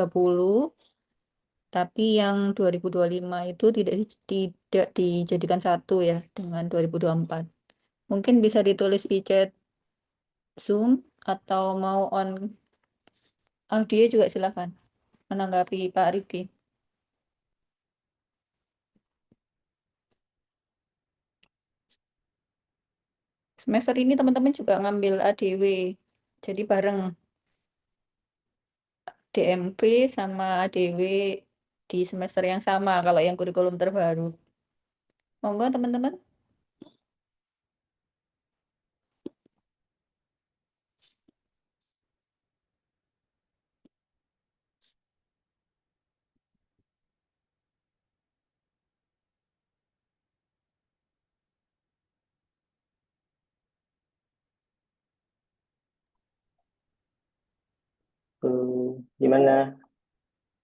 tapi yang 2025 itu tidak dijadikan satu ya dengan 2024. Mungkin bisa ditulis di chat Zoom atau mau on audio juga silahkan menanggapi Pak Rifki. Semester ini teman-teman juga ngambil ADW, jadi bareng DMP sama ADW di semester yang sama kalau yang kurikulum terbaru. Monggo teman-teman. Gimana?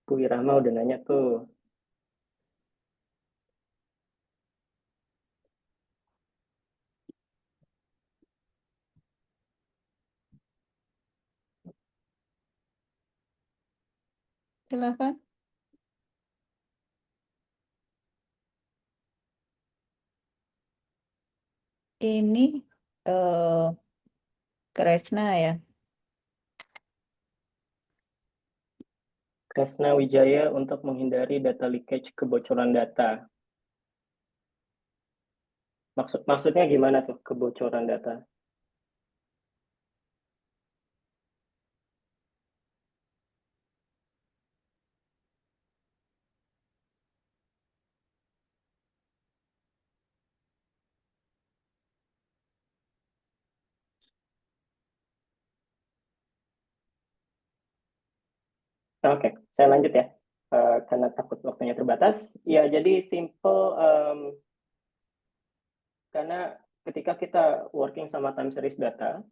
Bu Irama udah nanya tuh. Silahkan. Ini Kresna ya. Kesna Wijaya untuk menghindari data leakage kebocoran data. Maksudnya gimana tuh kebocoran data? Oke, saya lanjut ya. Karena takut waktunya terbatas. Ya, jadi simple. Karena ketika kita working sama time series data,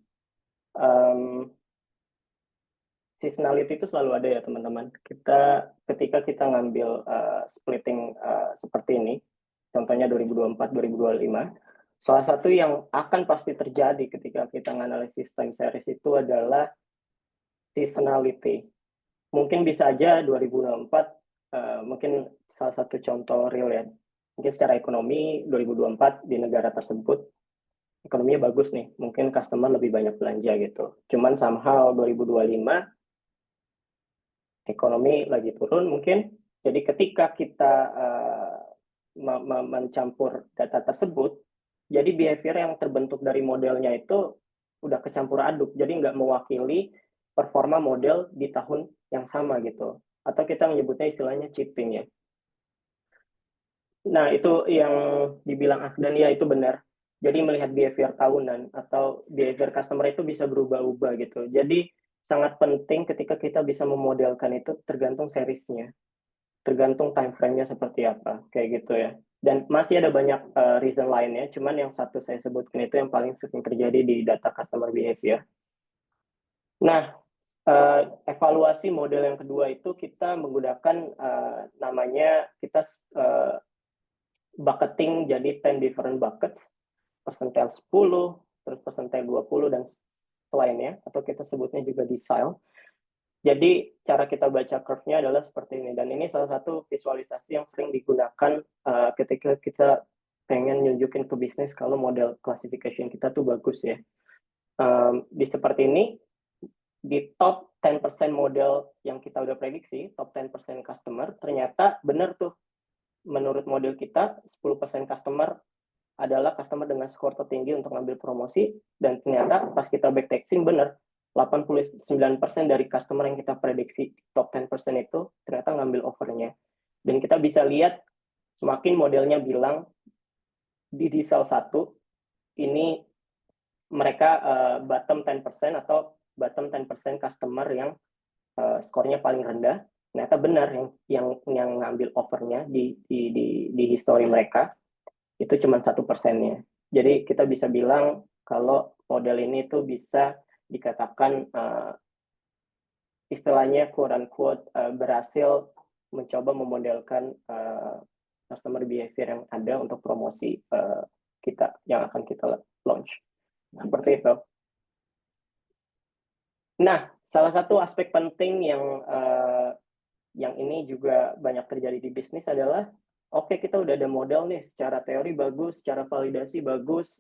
seasonality itu selalu ada ya teman-teman. Ketika kita ngambil splitting seperti ini, contohnya 2024, 2025, salah satu yang akan pasti terjadi ketika kita menganalisis time series itu adalah seasonality. Mungkin bisa aja 2024, mungkin salah satu contoh real ya. Mungkin secara ekonomi 2024 di negara tersebut ekonominya bagus nih, mungkin customer lebih banyak belanja gitu. Cuman somehow 2025 ekonomi lagi turun mungkin. Jadi ketika kita mencampur data tersebut, jadi behavior yang terbentuk dari modelnya itu udah kecampur aduk, jadi nggak mewakili performa model di tahun yang sama gitu. Atau kita menyebutnya istilahnya cheating ya. Nah, itu yang dibilang Ahdan ya itu benar. Jadi melihat behavior tahunan atau behavior customer itu bisa berubah-ubah gitu. Jadi sangat penting ketika kita bisa memodelkan itu tergantung seriesnya, tergantung time frame-nya seperti apa, kayak gitu ya. Dan masih ada banyak reason lainnya, cuman yang satu saya sebutkan itu yang paling sering terjadi di data customer behavior. Nah, evaluasi model yang kedua itu kita menggunakan namanya kita bucketing jadi 10 different buckets, percentile 10, terus percentile 20 dan lainnya, atau kita sebutnya juga decile. Jadi cara kita baca curve-nya adalah seperti ini, dan ini salah satu visualisasi yang sering digunakan ketika kita pengen nunjukin ke bisnis kalau model classification kita tuh bagus ya. Di seperti ini, di top 10% model yang kita udah prediksi, top 10% customer, ternyata benar tuh. Menurut model kita, 10% customer adalah customer dengan skor tertinggi untuk ngambil promosi, dan ternyata pas kita backtesting benar, 89% dari customer yang kita prediksi top 10% itu ternyata ngambil offernya. Dan kita bisa lihat semakin modelnya bilang di decile 1 ini mereka bottom 10% atau bottom 10% customer yang skornya paling rendah, ternyata benar yang ngambil offernya di history mereka itu cuma 1%-nya. Jadi kita bisa bilang kalau model ini tuh bisa dikatakan istilahnya quote unquote berhasil mencoba memodelkan customer behavior yang ada untuk promosi kita yang akan kita launch. Seperti itu. Nah, salah satu aspek penting yang ini juga banyak terjadi di bisnis adalah oke, kita udah ada model nih, secara teori bagus, secara validasi bagus,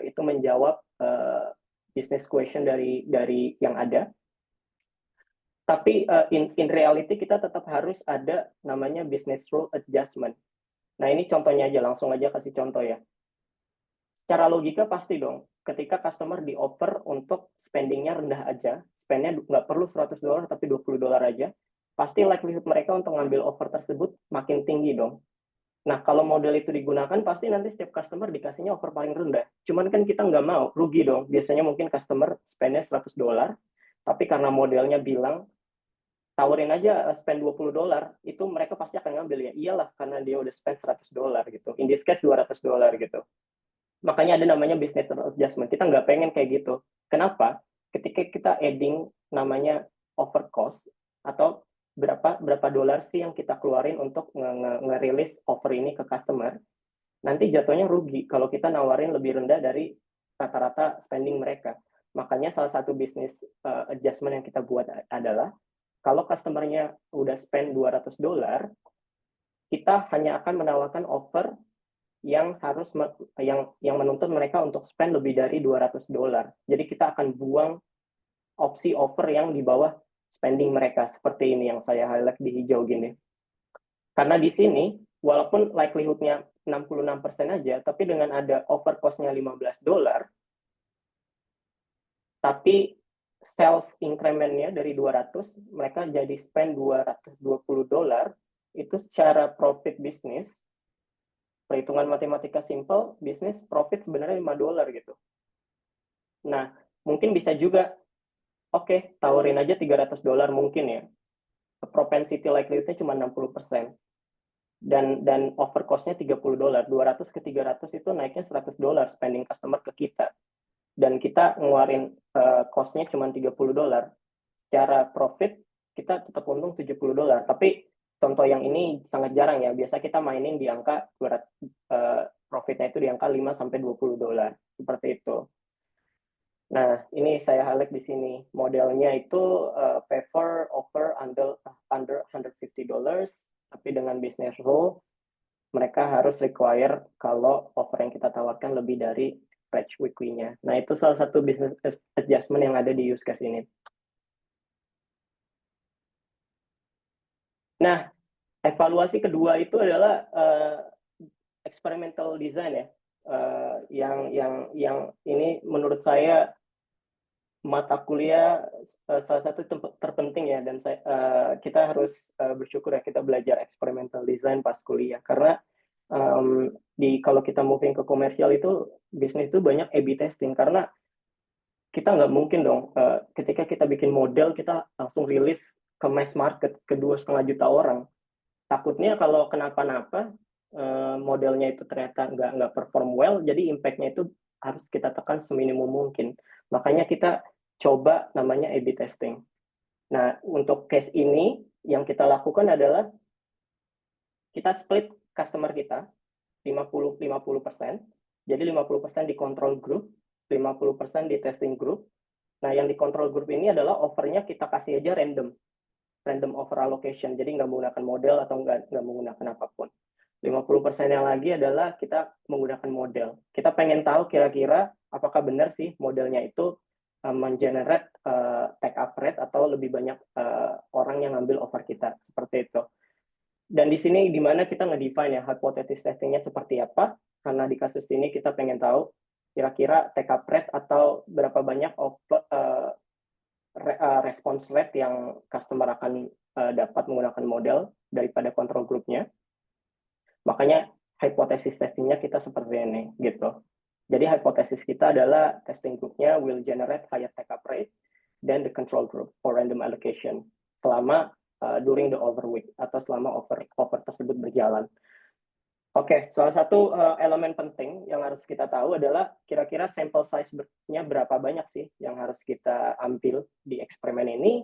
itu menjawab business question dari yang ada. Tapi in reality kita tetap harus ada namanya business rule adjustment. Nah, ini contohnya aja, langsung aja kasih contoh ya. Secara logika pasti dong, ketika customer di offer untuk spendingnya rendah aja, spendnya nggak perlu $100 tapi $20 aja, pasti likelihood mereka untuk ngambil offer tersebut makin tinggi dong. Nah, kalau model itu digunakan, pasti nanti setiap customer dikasihnya offer paling rendah. Cuman kan kita nggak mau, rugi dong. Biasanya mungkin customer spendnya $100, tapi karena modelnya bilang, tawarin aja spend $20, itu mereka pasti akan ngambil ya. Iyalah, karena dia udah spend $100 gitu. In this case, $200 gitu. Makanya ada namanya business adjustment. Kita nggak pengen kayak gitu. Kenapa? Ketika kita adding namanya over cost, atau berapa dolar sih yang kita keluarin untuk nge-release offer ini ke customer, nanti jatuhnya rugi kalau kita nawarin lebih rendah dari rata-rata spending mereka. Makanya salah satu business adjustment yang kita buat adalah kalau customernya udah spend $200, kita hanya akan menawarkan offer yang harus yang menuntut mereka untuk spend lebih dari $200. Jadi kita akan buang opsi offer yang di bawah spending mereka. Seperti ini yang saya highlight di hijau gini. Karena di sini, walaupun likelihood-nya 66% aja, tapi dengan ada over cost-nya $15, tapi sales increment-nya dari 200, mereka jadi spend $220, itu secara profit bisnis, perhitungan matematika simple, bisnis profit sebenarnya $5 gitu. Nah, mungkin bisa juga, oke, tawarin aja $300 mungkin ya. Propensity likelihood-nya cuma 60%. Dan over cost-nya $30. 200 ke 300 itu naiknya $100 spending customer ke kita. Dan kita ngeluarin cost-nya cuma $30. Secara profit, kita tetap untung $70. Tapi contoh yang ini sangat jarang ya. Biasa kita mainin di angka profitnya itu di angka $5-20. Seperti itu. Nah, ini saya highlight di sini. Modelnya itu favor offer under $150, tapi dengan business rule, mereka harus require kalau offer yang kita tawarkan lebih dari average weekly-nya. Nah, itu salah satu business adjustment yang ada di use case ini. Nah, evaluasi kedua itu adalah experimental design ya. Yang ini menurut saya mata kuliah salah satu terpenting ya, dan kita harus bersyukur ya kita belajar experimental design pas kuliah, karena kalau kita moving ke komersial itu bisnis itu banyak A/B testing, karena kita nggak mungkin dong ketika kita bikin model kita langsung rilis ke mass market ke 2,5 juta orang. Takutnya kalau kenapa-napa modelnya itu ternyata nggak perform well, jadi impact-nya itu harus kita tekan seminimum mungkin. Makanya kita coba namanya A/B testing. Nah, untuk case ini yang kita lakukan adalah kita split customer kita 50%. Jadi 50% di control group, 50% di testing group. Nah, yang di control group ini adalah offernya kita kasih aja random offer allocation. Jadi nggak menggunakan model atau nggak menggunakan apapun. 50% yang lagi adalah kita menggunakan model. Kita pengen tahu kira-kira apakah benar sih modelnya itu mengenerate take up rate atau lebih banyak orang yang ngambil offer kita, seperti itu. Dan di sini di mana kita nge-define ya hypothesis testingnya seperti apa, karena di kasus ini kita pengen tahu kira-kira take up rate atau berapa banyak response rate yang customer akan dapat menggunakan model daripada control group-nya. Makanya hipotesis testingnya kita seperti ini gitu. Jadi hipotesis kita adalah testing group-nya will generate higher take-up rate than the control group for random allocation selama during the over week atau selama offer tersebut berjalan. Oke, salah satu elemen penting yang harus kita tahu adalah kira-kira sample size-nya berapa banyak sih yang harus kita ambil di eksperimen ini.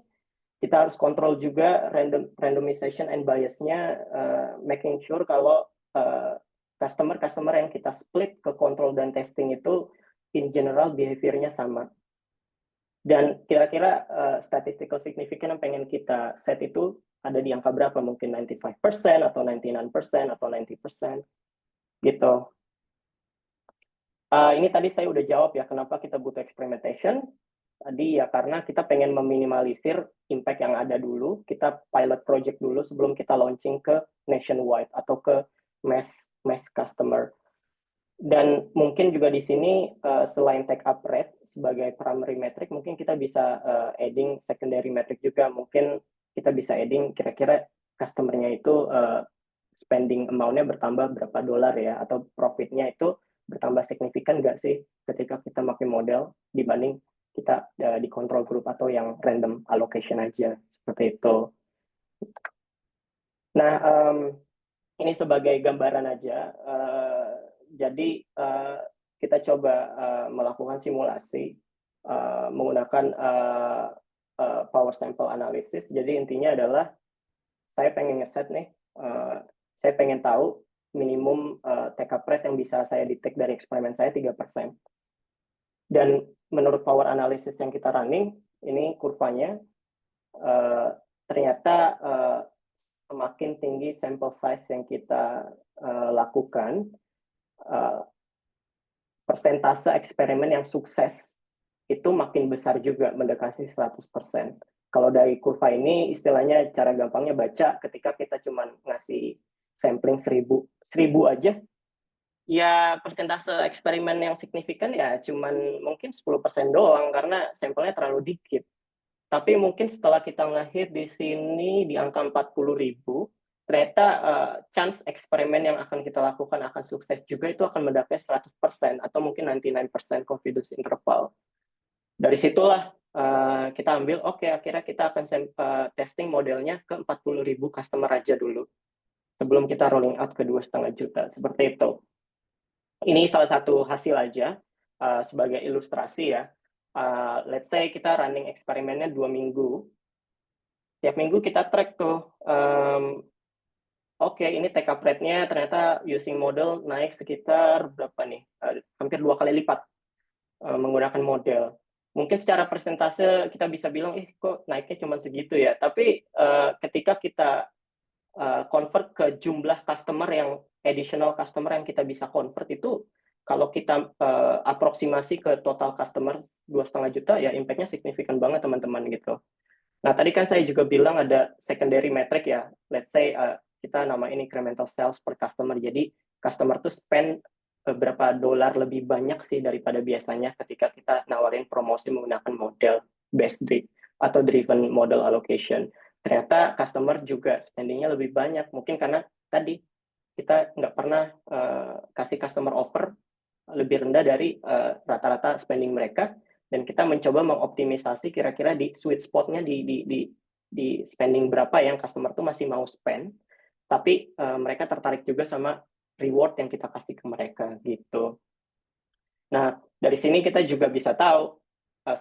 Kita harus kontrol juga randomization and bias-nya, making sure kalau customer yang kita split ke control dan testing itu in general behavior-nya sama. Dan kira-kira statistical significance yang pengen kita set itu ada di angka berapa? Mungkin 95% atau 99% atau 90% gitu. Ini tadi saya udah jawab ya kenapa kita butuh experimentation. Tadi ya karena kita pengen meminimalisir impact yang ada dulu, kita pilot project dulu sebelum kita launching ke nationwide atau ke mass customer. Dan mungkin juga di sini selain take up rate sebagai primary metric, mungkin kita bisa adding secondary metric juga. Mungkin kita bisa adding kira-kira customer-nya itu spending amount-nya bertambah berapa dolar ya, atau profit-nya itu bertambah signifikan nggak sih ketika kita pakai model dibanding kita di control group atau yang random allocation aja, seperti itu. Nah, ini sebagai gambaran aja. Jadi kita coba melakukan simulasi menggunakan power sample analysis. Jadi intinya adalah saya pengen ngeset nih, saya pengen tahu minimum take up rate yang bisa saya detect dari eksperimen saya 3%. Dan menurut power analysis yang kita running, ini kurvanya ternyata semakin tinggi sample size yang kita lakukan, persentase eksperimen yang sukses itu makin besar juga, mendekati 100%. Kalau dari kurva ini istilahnya cara gampangnya baca ketika kita cuma ngasih sampling 1000 aja, ya persentase eksperimen yang signifikan ya cuman mungkin 10% doang karena sampelnya terlalu dikit. Tapi mungkin setelah kita nge-hit di sini di angka 40.000, ternyata chance eksperimen yang akan kita lakukan akan sukses juga itu akan mencapai 100% atau mungkin 99% confidence interval. Dari situlah kita ambil, oke, akhirnya kita akan testing modelnya ke 40.000 customer aja dulu sebelum kita rolling out ke 2,5 juta. Seperti itu. Ini salah satu hasil aja sebagai ilustrasi ya. Let's say kita running eksperimennya 2 minggu. Tiap minggu kita track tuh, oke, ini take up rate-nya ternyata using model naik sekitar berapa nih? Hampir 2 kali lipat menggunakan model. Mungkin secara persentase kita bisa bilang, kok naiknya cuma segitu ya. Tapi ketika kita convert ke jumlah customer yang additional customer yang kita bisa convert itu, kalau kita aproksimasi ke total customer 2,5 juta, ya impact-nya signifikan banget teman-teman gitu. Nah, tadi kan saya juga bilang ada secondary metric ya. Let's say kita nama ini incremental sales per customer. Jadi customer tuh spend berapa dolar lebih banyak sih daripada biasanya ketika kita nawarin promosi menggunakan model based atau driven model allocation. Ternyata customer juga spendingnya lebih banyak. Mungkin karena tadi kita nggak pernah kasih customer offer lebih rendah dari rata-rata spending mereka, dan kita mencoba mengoptimisasi kira-kira di sweet spot-nya di spending berapa yang customer tuh masih mau spend, tapi mereka tertarik juga sama reward yang kita kasih ke mereka gitu. Nah, dari sini kita juga bisa tahu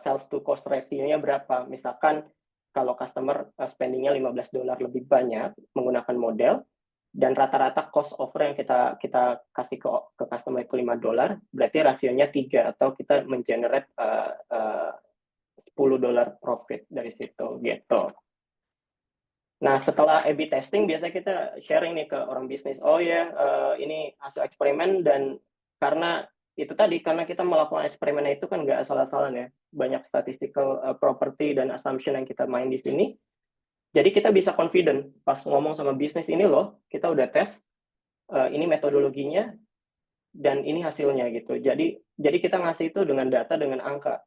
sales to cost ratio-nya berapa. Misalkan kalau customer spending-nya $15 lebih banyak menggunakan model, dan rata-rata cost offer yang kita kasih ke customer itu $5, berarti rasionya 3, atau kita mengenerate $10 profit dari situ gitu. Nah, setelah A/B testing biasanya kita sharing nih ke orang bisnis. Oh ya, ini hasil eksperimen, dan karena itu tadi, karena kita melakukan eksperimen itu kan nggak asal-asalan ya. Banyak statistical property dan assumption yang kita main di sini. Jadi kita bisa confident pas ngomong sama bisnis, ini loh, kita udah tes, ini metodologinya, dan ini hasilnya gitu. Jadi kita ngasih itu dengan data, dengan angka.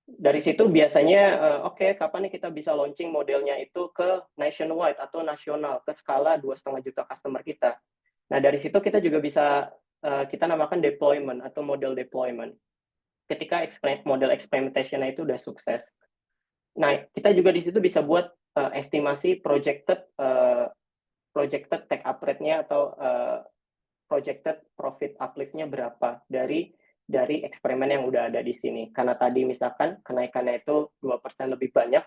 Dari situ biasanya, oke, kapan nih kita bisa launching modelnya itu ke nationwide atau nasional, ke skala 2,5 juta customer kita. Nah, dari situ kita juga bisa, kita namakan deployment atau model deployment. Ketika model experimentation itu udah sukses. Nah, kita juga di situ bisa buat estimasi projected take up rate-nya atau projected profit uplift-nya berapa dari eksperimen yang udah ada di sini. Karena tadi misalkan kenaikannya itu 2% lebih banyak,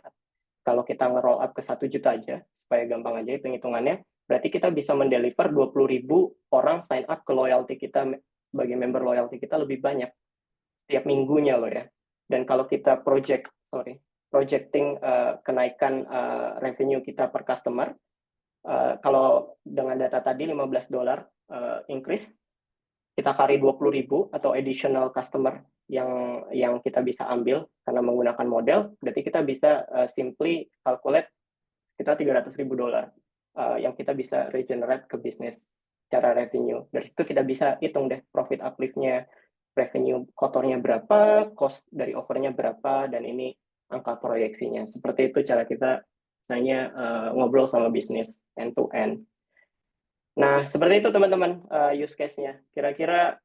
kalau kita nge-roll up ke 1 juta aja, supaya gampang aja hitung-hitungannya, berarti kita bisa mendeliver 20.000 orang sign up ke loyalty kita, sebagai member loyalty kita lebih banyak setiap minggunya loh ya. Dan kalau kita projecting kenaikan revenue kita per customer, kalau dengan data tadi $15 increase, kita kali 20.000 atau additional customer yang kita bisa ambil karena menggunakan model, berarti kita bisa simply calculate kita $300.000 yang kita bisa regenerate ke bisnis secara revenue. Dari situ kita bisa hitung deh profit uplift-nya, revenue kotornya berapa, cost dari offernya berapa, dan ini angka proyeksinya. Seperti itu cara kita misalnya ngobrol sama bisnis end to end. Nah, seperti itu teman-teman use case-nya. Kira-kira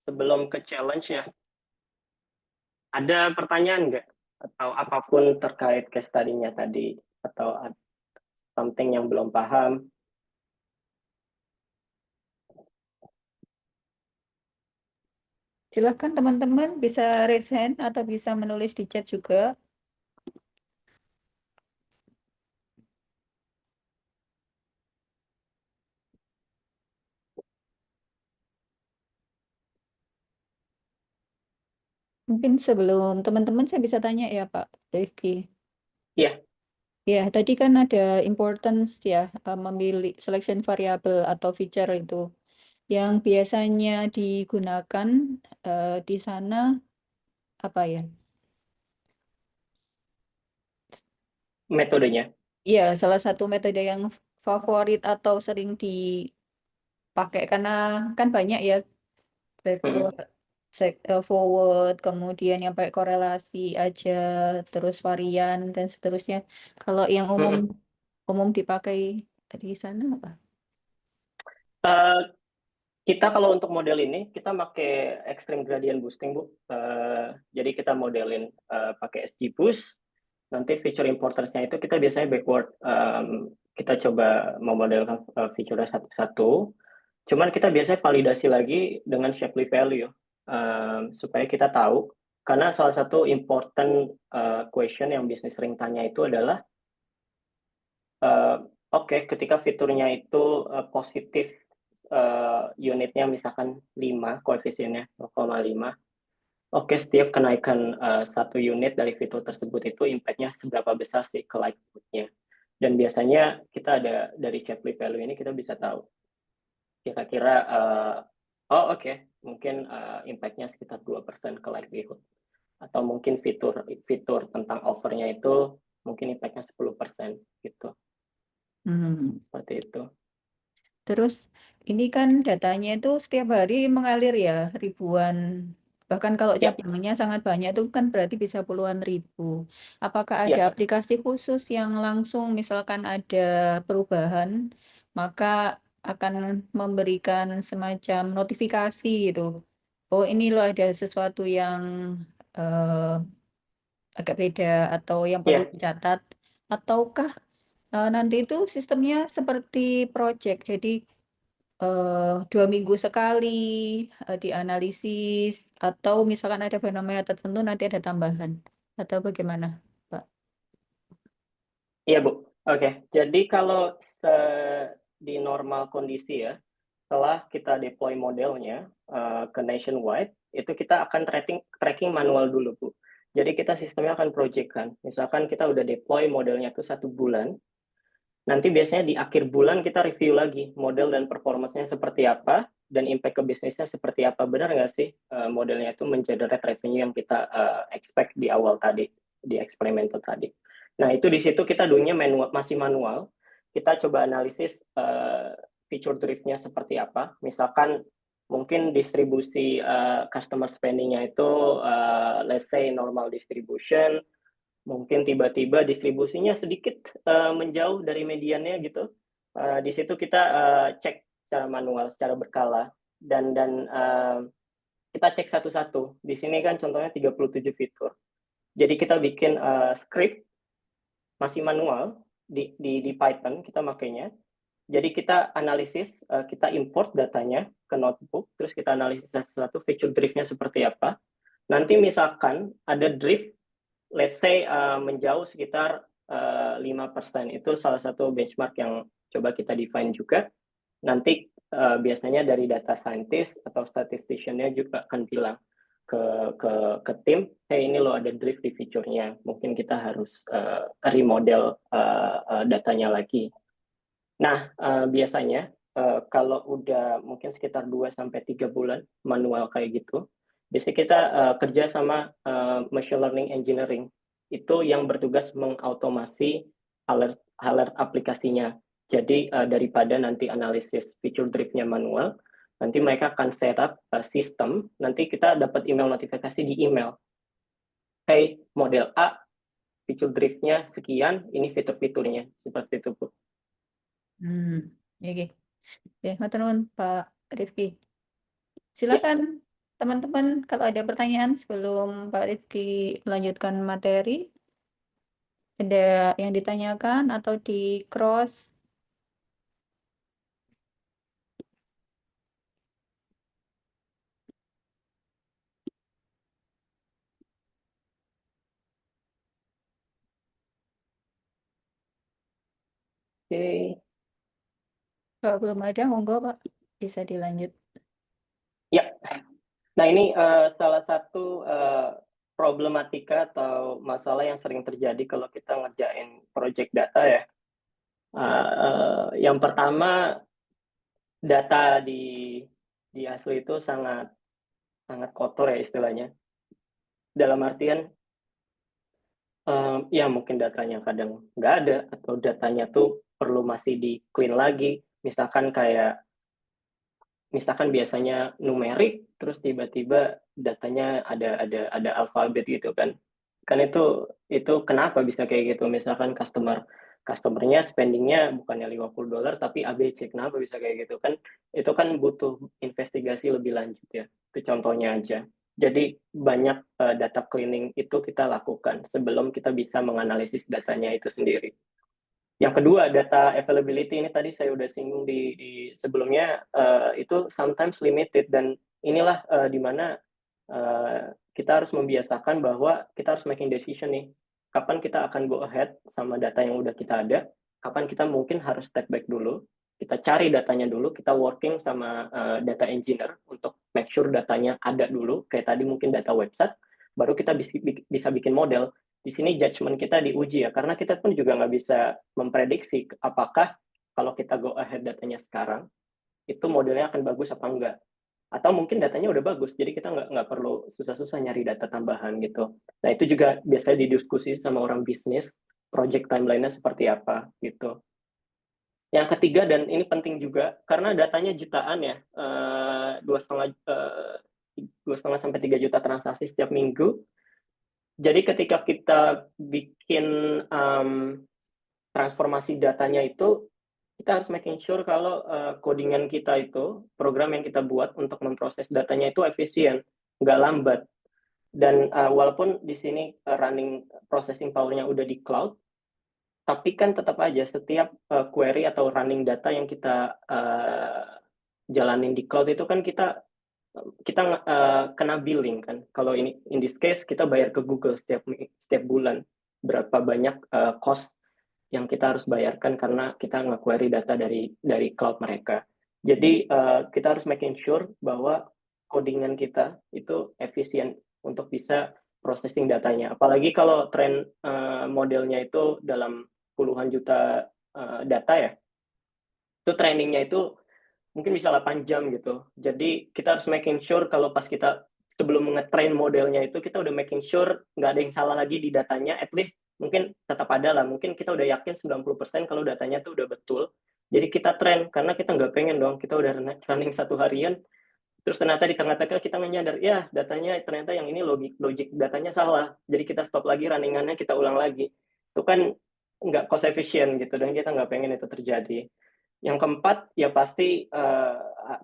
sebelum ke challenge-nya, ada pertanyaan nggak? Atau apapun terkait case study-nya tadi, atau something yang belum paham? Silahkan teman-teman bisa raise hand atau bisa menulis di chat juga. Mungkin sebelum teman-teman saya bisa tanya ya Pak Rifki. Iya. Ya, tadi kan ada importance ya, memilih selection variable atau feature itu. Yang biasanya digunakan di sana apa ya? metodenya. Iya, salah satu metode yang favorit atau sering dipakai karena kan banyak ya Mm-mm. backward, forward, kemudian yang pakai korelasi aja, terus varian dan seterusnya. Kalau yang umum Mm-mm. umum dipakai di sana apa? Eh, kita kalau untuk model ini kita pakai extreme gradient boosting, Bu. Jadi kita modelin pakai XGBoost. Nanti feature importersnya itu kita biasanya backward. Kita coba memodelkan feature satu-satu. Cuman kita biasanya validasi lagi dengan Shapley value supaya kita tahu. Karena salah satu important question yang bisnis sering tanya itu adalah oke, ketika fiturnya itu positif, unitnya misalkan 5, koefisiennya 0,5. Oke, setiap kenaikan satu unit dari fitur tersebut itu impact-nya seberapa besar sih ke likelihood-nya. Dan biasanya kita ada dari Shapley value ini kita bisa tahu kira-kira oh oke, mungkin impact-nya sekitar 2% ke likelihood. Atau mungkin fitur fitur tentang offer-nya itu mungkin impact-nya 10% gitu. Hmm. Seperti itu. Terus ini kan datanya itu setiap hari mengalir ya ribuan. Bahkan kalau Ya, cabangnya sangat banyak itu kan berarti bisa puluhan ribu. Apakah ada ya. aplikasi khusus yang langsung misalkan ada perubahan maka akan memberikan semacam notifikasi gitu. Oh ini loh ada sesuatu yang eh, agak beda atau yang perlu Ya, dicatat. Ataukah nanti itu sistemnya seperti project. Jadi 2 minggu sekali dianalisis atau misalkan ada fenomena tertentu nanti ada tambahan atau bagaimana, Pak? iya Bu. Oke, jadi kalau di normal kondisi ya, setelah kita deploy modelnya ke nationwide, itu kita akan tracking manual dulu Bu. Jadi kita sistemnya akan project-kan. Misalkan kita udah deploy modelnya itu 1 bulan, nanti biasanya di akhir bulan kita review lagi model dan performanya seperti apa, dan impact ke bisnisnya seperti apa. Benar nggak sih modelnya itu mengenerate revenue yang kita expect di awal tadi, di eksperimental tadi. Nah, itu di situ kita dunia masih manual. Kita coba analisis feature driftnya seperti apa. Misalkan mungkin distribusi customer spending-nya itu let's say normal distribution, mungkin tiba-tiba distribusinya sedikit menjauh dari mediannya gitu. Di situ kita cek secara manual, secara berkala, dan kita cek satu-satu. Di sini kan contohnya 37 fitur. Jadi kita bikin script masih manual di Python kita makainya. Jadi kita analisis, kita import datanya ke notebook, terus kita analisis satu-satu feature driftnya seperti apa. Nanti misalkan ada drift, let's say menjauh sekitar 5%. Itu salah satu benchmark yang coba kita define juga. Nanti biasanya dari data scientist atau statistician-nya juga akan bilang ke ke tim, hey ini lo ada drift di fiturnya, mungkin kita harus remodel datanya lagi. Nah, biasanya kalau udah mungkin sekitar 2 sampai 3 bulan manual kayak gitu, biasanya kita kerja sama machine learning engineering. Itu yang bertugas mengautomasi alert aplikasinya. Jadi daripada nanti analisis feature driftnya manual, nanti mereka akan setup sistem, nanti kita dapat email notifikasi di email. Hey, model A, feature driftnya sekian, ini fitur-fiturnya. Seperti itu, Bu. Hmm, oke. Ya, matur nuwun, Pak Rifki. Ya, Silakan teman-teman kalau ada pertanyaan sebelum Pak Rifki melanjutkan materi, ada yang ditanyakan atau di cross. oke. Kalau belum ada, monggo Pak, bisa dilanjut. Ya, nah ini salah satu problematika atau masalah yang sering terjadi kalau kita ngerjain project data ya. Yang pertama, data di ASU itu sangat sangat kotor ya istilahnya. Dalam artian Ya mungkin datanya kadang nggak ada atau datanya tuh perlu masih di clean lagi. Misalkan biasanya numerik, terus tiba-tiba datanya ada alfabet gitu kan. Kan itu kenapa bisa kayak gitu? Misalkan customernya spendingnya bukannya $50 tapi ABC, kenapa bisa kayak gitu kan? Itu kan butuh investigasi lebih lanjut ya. Itu contohnya aja. Jadi banyak data cleaning itu kita lakukan sebelum kita bisa menganalisis datanya itu sendiri. Yang kedua, data availability ini tadi saya udah singgung di sebelumnya, itu sometimes limited, dan inilah di mana kita harus membiasakan bahwa kita harus making decision nih, kapan kita akan go ahead sama data yang udah kita ada, kapan kita mungkin harus step back dulu, kita cari datanya dulu, kita working sama data engineer untuk make sure datanya ada dulu, kayak tadi mungkin data website, baru kita bisa bikin model. Di sini judgement kita diuji ya, karena kita pun juga nggak bisa memprediksi apakah kalau kita go ahead datanya sekarang, itu modelnya akan bagus apa enggak. Atau mungkin datanya udah bagus, jadi kita nggak perlu susah-susah nyari data tambahan gitu. Nah itu juga biasanya didiskusi sama orang bisnis, project timeline-nya seperti apa gitu. Yang ketiga, dan ini penting juga, karena datanya jutaan ya, 2,5 sampai 3 juta transaksi setiap minggu. Jadi ketika kita bikin transformasi datanya itu, kita harus making sure kalau codingan kita itu, program yang kita buat untuk memproses datanya itu efisien, nggak lambat. Dan walaupun di sini running processing power-nya udah di cloud, tapi kan tetap aja setiap query atau running data yang kita jalanin di cloud itu kan kita kena billing kan. Kalau ini in this case kita bayar ke Google setiap bulan berapa banyak cost yang kita harus bayarkan karena kita nge-query data dari cloud mereka. Jadi kita harus making sure bahwa codingan kita itu efisien untuk bisa processing datanya. Apalagi kalau tren modelnya itu dalam puluhan juta data ya, itu trainingnya itu mungkin bisa 8 jam gitu. Jadi kita harus making sure kalau pas kita sebelum nge-train modelnya itu kita udah making sure nggak ada yang salah lagi di datanya, at least mungkin tetap ada lah, mungkin kita udah yakin 90% kalau datanya tuh udah betul. Jadi kita train, karena kita nggak pengen dong, kita udah running 1 harian, terus ternyata di tengah-tengah kita menyadar, ya datanya ternyata yang ini logik datanya salah, jadi kita stop lagi runningannya, kita ulang lagi. Itu kan nggak cost efficient gitu, dan kita nggak pengen itu terjadi. Yang keempat, ya pasti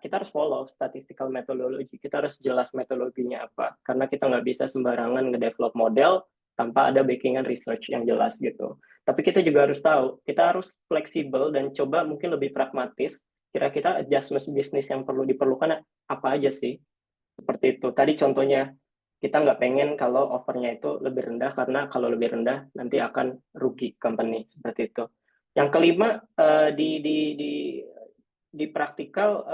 kita harus follow statistical methodology. Kita harus jelas metodologinya apa. Karena kita nggak bisa sembarangan nge-develop model tanpa ada backingan research yang jelas gitu. Tapi kita juga harus tahu, kita harus fleksibel dan coba mungkin lebih pragmatis. Kira-kira adjustment bisnis yang perlu diperlukan apa aja sih? Seperti itu. Tadi contohnya, kita nggak pengen kalau offernya itu lebih rendah, karena kalau lebih rendah nanti akan rugi company, seperti itu. Yang kelima, di praktikal,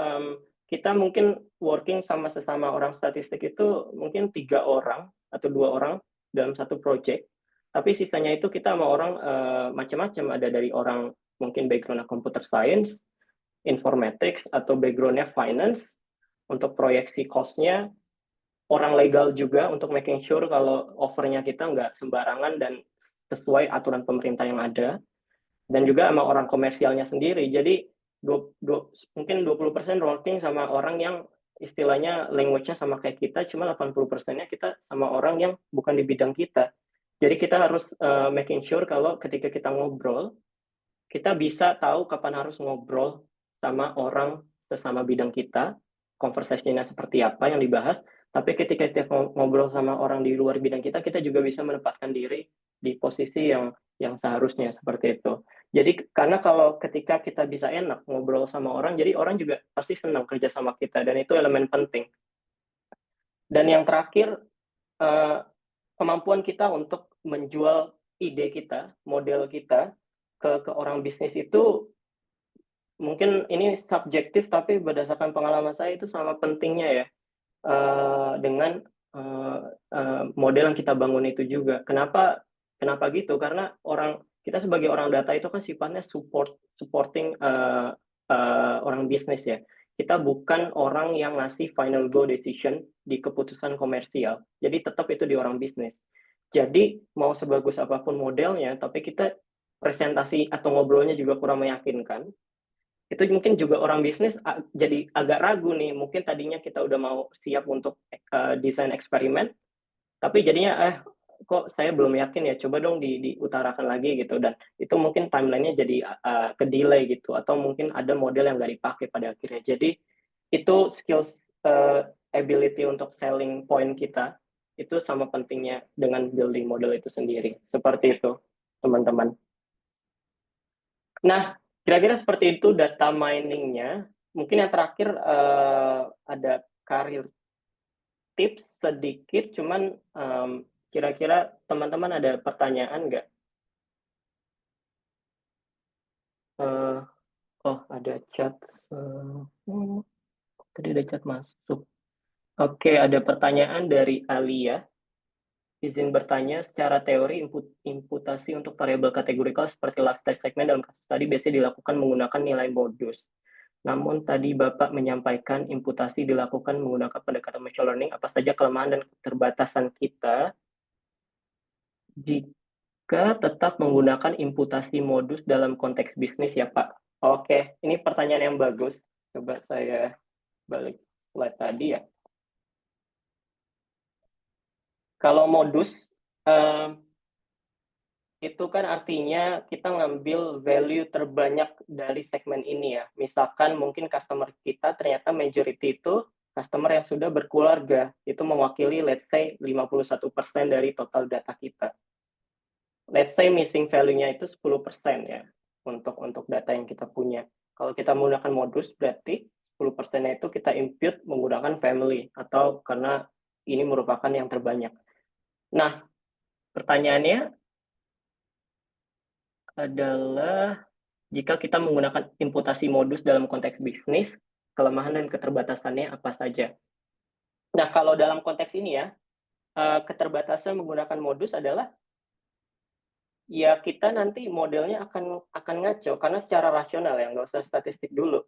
kita mungkin working sama sesama orang statistik itu mungkin 3 orang atau 2 orang dalam satu project, tapi sisanya itu kita sama orang macam-macam, ada dari orang mungkin background computer science, informatics, atau background-nya finance untuk proyeksi cost-nya, orang legal juga untuk making sure kalau offernya kita nggak sembarangan dan sesuai aturan pemerintah yang ada, dan juga sama orang komersialnya sendiri. Jadi mungkin 20% working sama orang yang istilahnya language-nya sama kayak kita, cuma 80%-nya kita sama orang yang bukan di bidang kita. Jadi kita harus making sure kalau ketika kita ngobrol, kita bisa tahu kapan harus ngobrol sama orang sesama bidang kita, conversation-nya seperti apa yang dibahas, tapi ketika kita ngobrol sama orang di luar bidang kita, kita juga bisa menempatkan diri di posisi yang seharusnya, seperti itu. Jadi karena kalau ketika kita bisa enak ngobrol sama orang, jadi orang juga pasti senang kerja sama kita, dan itu elemen penting. Dan yang terakhir, kemampuan kita untuk menjual ide kita, model kita ke orang bisnis itu mungkin ini subjektif, tapi berdasarkan pengalaman saya itu sama pentingnya ya dengan model yang kita bangun itu juga. Kenapa gitu? Karena kita sebagai orang data itu kan sifatnya supporting orang bisnis ya. Kita bukan orang yang ngasih final go decision di keputusan komersial. Jadi tetap itu di orang bisnis. Jadi mau sebagus apapun modelnya, tapi kita presentasi atau ngobrolnya juga kurang meyakinkan, itu mungkin juga orang bisnis jadi agak ragu nih. Mungkin tadinya kita udah mau siap untuk desain eksperimen, tapi jadinya kok saya belum yakin ya, coba dong diutarakan lagi gitu. Dan itu mungkin timelinenya jadi ke delay gitu, atau mungkin ada model yang nggak dipakai pada akhirnya. Jadi itu skills ability untuk selling point kita itu sama pentingnya dengan building model itu sendiri. Seperti itu, teman-teman. Nah, kira-kira seperti itu data miningnya. Mungkin yang terakhir ada karir tips sedikit, cuman kira-kira teman-teman ada pertanyaan nggak? Oh, ada chat. Tadi ada chat masuk. Oke, ada pertanyaan dari Alia. Izin bertanya, secara teori imputasi untuk variabel kategorikal seperti lifestyle segment dalam kasus tadi biasanya dilakukan menggunakan nilai modus. Namun tadi Bapak menyampaikan imputasi dilakukan menggunakan pendekatan machine learning. Apa saja kelemahan dan keterbatasan kita jika tetap menggunakan imputasi modus dalam konteks bisnis ya Pak? Oke, ini pertanyaan yang bagus. Coba saya balik slide tadi ya. Kalau modus, itu kan artinya kita ngambil value terbanyak dari segmen ini ya. Misalkan mungkin customer kita ternyata majority itu customer yang sudah berkeluarga. Itu mewakili let's say 51% dari total data kita. Let's say missing value-nya itu 10% ya untuk data yang kita punya. Kalau kita menggunakan modus berarti 10%-nya itu kita impute menggunakan family atau karena ini merupakan yang terbanyak. Nah, pertanyaannya adalah jika kita menggunakan imputasi modus dalam konteks bisnis, kelemahan dan keterbatasannya apa saja? Nah, kalau dalam konteks ini ya, keterbatasan menggunakan modus adalah ya kita nanti modelnya akan ngaco karena secara rasional ya, nggak usah statistik dulu.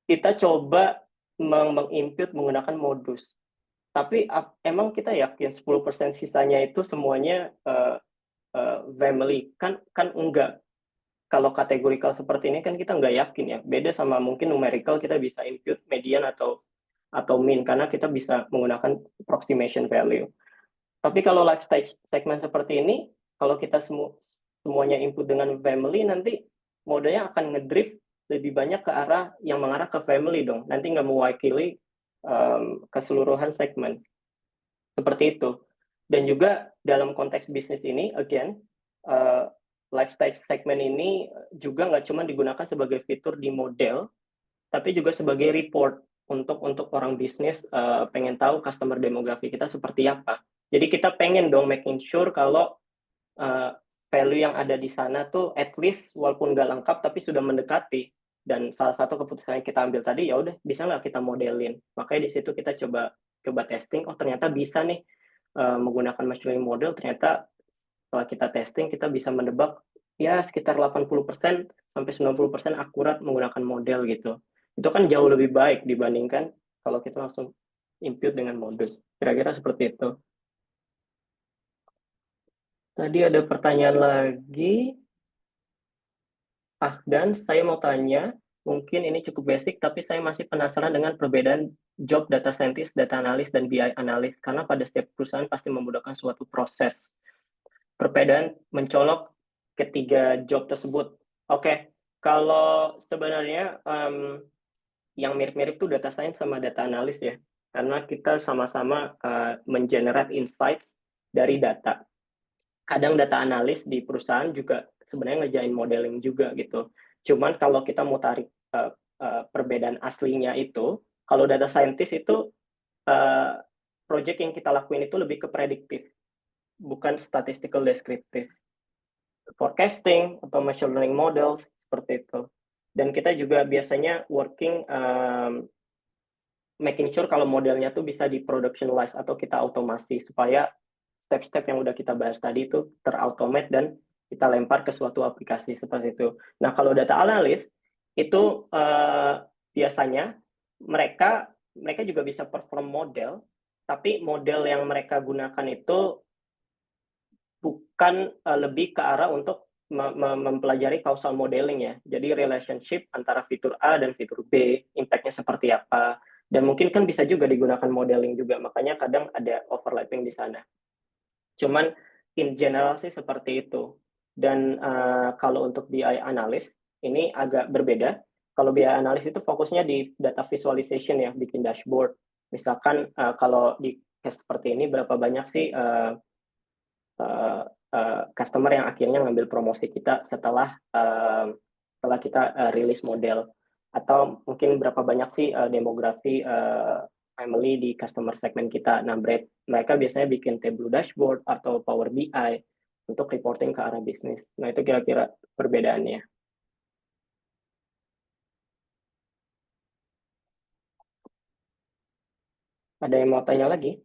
Kita coba mengimpute menggunakan modus. Tapi emang kita yakin 10% sisanya itu semuanya family? Kan enggak. Kalau kategorikal seperti ini kan kita nggak yakin ya. Beda sama mungkin numerical kita bisa impute median atau mean karena kita bisa menggunakan approximation value. Tapi kalau lifestyle segment seperti ini, kalau kita semuanya input dengan family, nanti modelnya akan ngedrift lebih banyak ke arah yang mengarah ke family dong. Nanti nggak mewakili keseluruhan segmen. Seperti itu. Dan juga dalam konteks bisnis ini, again, lifestyle segment ini juga nggak cuma digunakan sebagai fitur di model, tapi juga sebagai report untuk orang bisnis pengen tahu customer demografi kita seperti apa. Jadi kita pengen dong making sure kalau value yang ada di sana tuh at least walaupun nggak lengkap tapi sudah mendekati. Dan salah satu keputusan yang kita ambil tadi ya udah bisa nggak kita modelin. Makanya di situ kita coba testing. Oh ternyata bisa nih menggunakan machine learning model. Ternyata setelah kita testing kita bisa menebak ya sekitar 80% sampai 90% akurat menggunakan model gitu. Itu kan jauh lebih baik dibandingkan kalau kita langsung impute dengan modus. Kira-kira seperti itu. Tadi ada pertanyaan lagi. Dan saya mau tanya, mungkin ini cukup basic, tapi saya masih penasaran dengan perbedaan job data scientist, data analis, dan BI analis, karena pada setiap perusahaan pasti membutuhkan suatu proses. Perbedaan mencolok ketiga job tersebut. Oke, kalau sebenarnya yang mirip-mirip tuh data science sama data analis ya, karena kita sama-sama mengenerate insights dari data. Kadang data analis di perusahaan juga sebenarnya ngerjain modeling juga gitu. Cuman kalau kita mau tarik perbedaan aslinya itu, kalau data scientist itu project yang kita lakuin itu lebih ke prediktif, bukan statistical descriptive. Forecasting atau machine learning models seperti itu. Dan kita juga biasanya working making sure kalau modelnya tuh bisa di productionalize atau kita automasi supaya step-step yang udah kita bahas tadi itu terautomate dan kita lempar ke suatu aplikasi seperti itu. Nah, kalau data analis itu biasanya mereka juga bisa perform model, tapi model yang mereka gunakan itu bukan lebih ke arah untuk mempelajari causal modeling ya. Jadi relationship antara fitur A dan fitur B, impact-nya seperti apa. Dan mungkin kan bisa juga digunakan modeling juga, makanya kadang ada overlapping di sana. Cuman in general sih seperti itu. Dan kalau untuk BI analyst, ini agak berbeda. Kalau BI analyst itu fokusnya di data visualization ya, bikin dashboard. Misalkan kalau di case seperti ini, berapa banyak sih customer yang akhirnya ngambil promosi kita setelah kita rilis model, atau mungkin berapa banyak sih demografi family di customer segment kita. Nah, mereka biasanya bikin Tableau dashboard atau Power BI untuk reporting ke arah bisnis. Nah, itu kira-kira perbedaannya. Ada yang mau tanya lagi?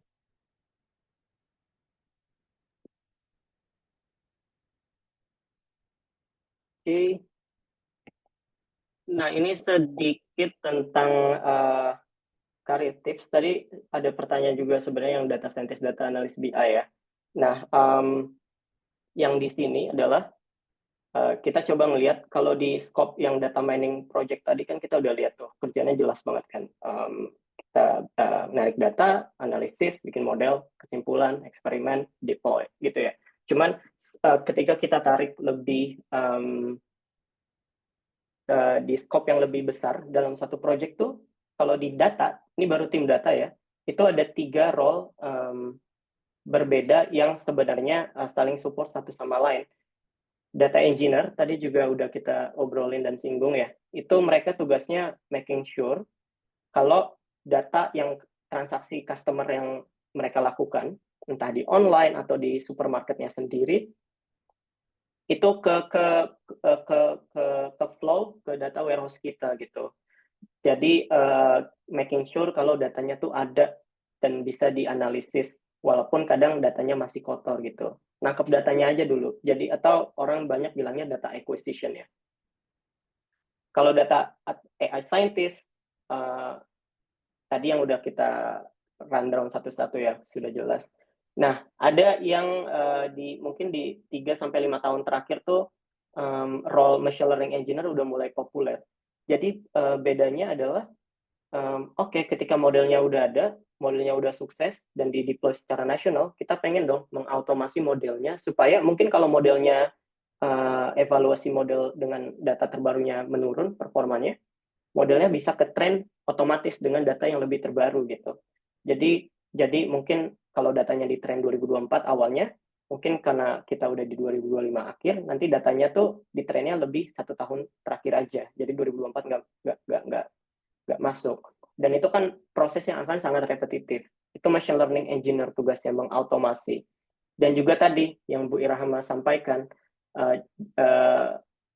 Oke. Nah, ini sedikit tentang career tips. Tadi ada pertanyaan juga sebenarnya yang data scientist, data analyst BI ya. Nah, yang di sini adalah kita coba ngelihat kalau di scope yang data mining project tadi kan kita udah lihat tuh kerjanya jelas banget kan. Kita narik data, analisis, bikin model, kesimpulan, eksperimen, deploy gitu ya. Cuman ketika kita tarik lebih di scope yang lebih besar dalam satu project tuh, kalau di data, ini baru tim data ya, itu ada 3 role berbeda yang sebenarnya saling support satu sama lain. Data engineer, tadi juga udah kita obrolin dan singgung ya, itu mereka tugasnya making sure kalau data yang transaksi customer yang mereka lakukan, entah di online atau di supermarketnya sendiri, itu ke flow ke data warehouse kita gitu. Jadi making sure kalau datanya tuh ada dan bisa dianalisis, walaupun kadang datanya masih kotor gitu. Nangkep datanya aja dulu. Jadi atau orang banyak bilangnya data acquisition ya. Kalau data AI scientist, tadi yang udah kita rundown satu-satu ya, sudah jelas. Nah, ada yang mungkin di 3-5 tahun terakhir tuh role machine learning engineer udah mulai populer. Jadi bedanya adalah oke, ketika modelnya udah ada, modelnya udah sukses dan di deploy secara nasional, kita pengen dong mengautomasi modelnya supaya mungkin kalau modelnya evaluasi model dengan data terbarunya menurun performanya, modelnya bisa ke trend otomatis dengan data yang lebih terbaru gitu. Jadi mungkin kalau datanya di trend 2024 awalnya, mungkin karena kita udah di 2025 akhir, nanti datanya tuh di trendnya lebih 1 tahun terakhir aja. Jadi 2024 nggak masuk. Dan itu kan proses yang akan sangat repetitif. Itu machine learning engineer tugasnya mengautomasi. Dan juga tadi yang Bu Irahma sampaikan,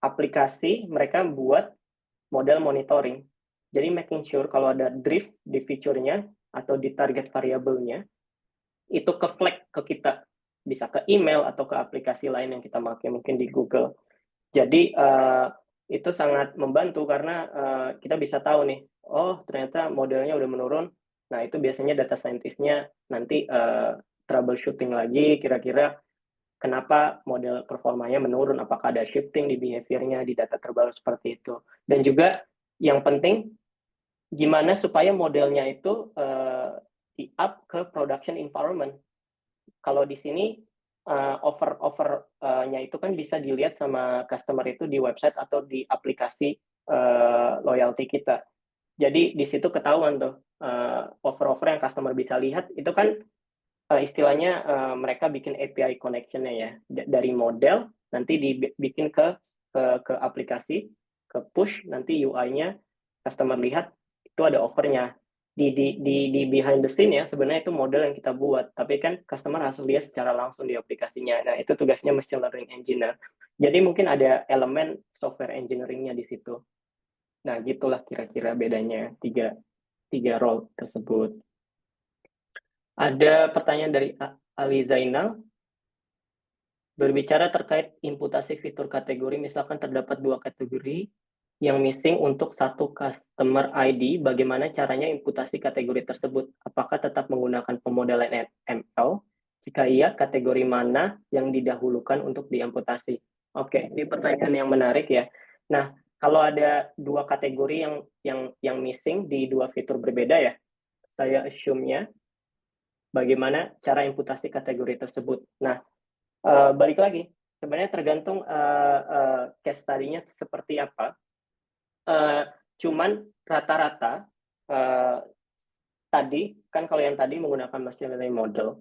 aplikasi mereka buat model monitoring. Jadi making sure kalau ada drift di feature-nya atau di target variabelnya, itu ke flag ke kita. Bisa ke email atau ke aplikasi lain yang kita pakai, mungkin di Google. Jadi itu sangat membantu karena kita bisa tahu nih, oh ternyata modelnya udah menurun. Nah itu biasanya data scientist-nya nanti troubleshooting lagi, kira-kira kenapa model performanya menurun, apakah ada shifting di behavior-nya di data terbaru seperti itu. Dan juga yang penting, gimana supaya modelnya itu di-up ke production environment. Kalau di sini offer-nya itu kan bisa dilihat sama customer itu di website atau di aplikasi loyalty kita. Jadi di situ ketahuan tuh offer-offer yang customer bisa lihat itu kan istilahnya mereka bikin API connection-nya ya dari model nanti dibikin ke aplikasi, ke push nanti UI-nya customer lihat itu ada offernya. Di behind the scene ya sebenarnya itu model yang kita buat, tapi kan customer harus lihat secara langsung di aplikasinya. Nah itu tugasnya machine learning engineer. Jadi mungkin ada elemen software engineering-nya di situ. Nah gitulah kira-kira bedanya tiga role tersebut. Ada pertanyaan dari Ali Zainal. Berbicara terkait imputasi fitur kategori, misalkan terdapat 2 kategori yang missing untuk satu customer ID, bagaimana caranya imputasi kategori tersebut? Apakah tetap menggunakan pemodelan ML Jika iya, kategori mana yang didahulukan untuk diamputasi? Oke, ini pertanyaan yang menarik ya. Nah, kalau ada dua kategori yang missing di dua fitur berbeda ya, saya assume-nya bagaimana cara imputasi kategori tersebut. Nah, balik lagi, sebenarnya tergantung case study-nya seperti apa. Cuman rata-rata tadi, kan kalau yang tadi menggunakan machine learning model,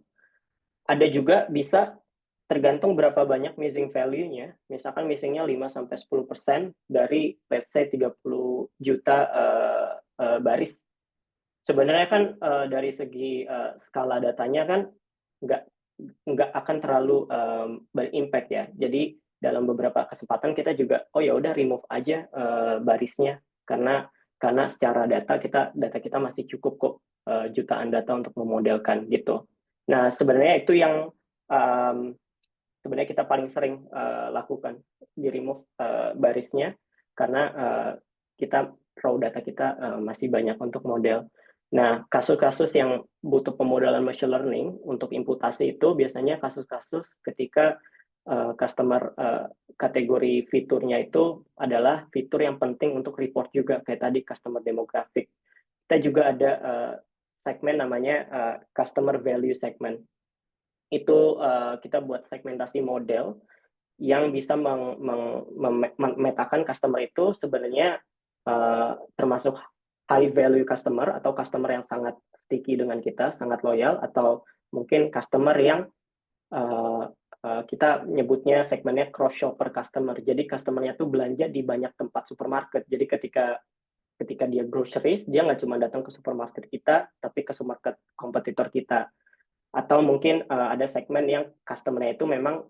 ada juga bisa tergantung berapa banyak missing value-nya. Misalkan missing-nya 5-10% dari let's say 30 juta baris. Sebenarnya kan dari segi skala datanya kan nggak akan terlalu berimpact ya. Jadi dalam beberapa kesempatan kita juga ya udah remove aja barisnya karena secara data kita masih cukup kok jutaan data untuk memodelkan gitu. Nah, sebenarnya itu yang sebenarnya kita paling sering lakukan, di remove barisnya karena kita raw data kita masih banyak untuk model. Nah, kasus-kasus yang butuh pemodelan machine learning untuk imputasi itu biasanya kasus-kasus ketika customer kategori fiturnya itu adalah fitur yang penting untuk report juga, kayak tadi customer demographic. Kita juga ada segmen namanya customer value segment. Itu kita buat segmentasi model yang bisa memetakan customer itu sebenarnya termasuk high value customer atau customer yang sangat sticky dengan kita, sangat loyal, atau mungkin customer yang kita nyebutnya segmennya cross shopper customer. Jadi customernya tuh belanja di banyak tempat supermarket. Jadi ketika dia groceries, dia nggak cuma datang ke supermarket kita, tapi ke supermarket kompetitor kita. Atau mungkin ada segmen yang customer-nya itu memang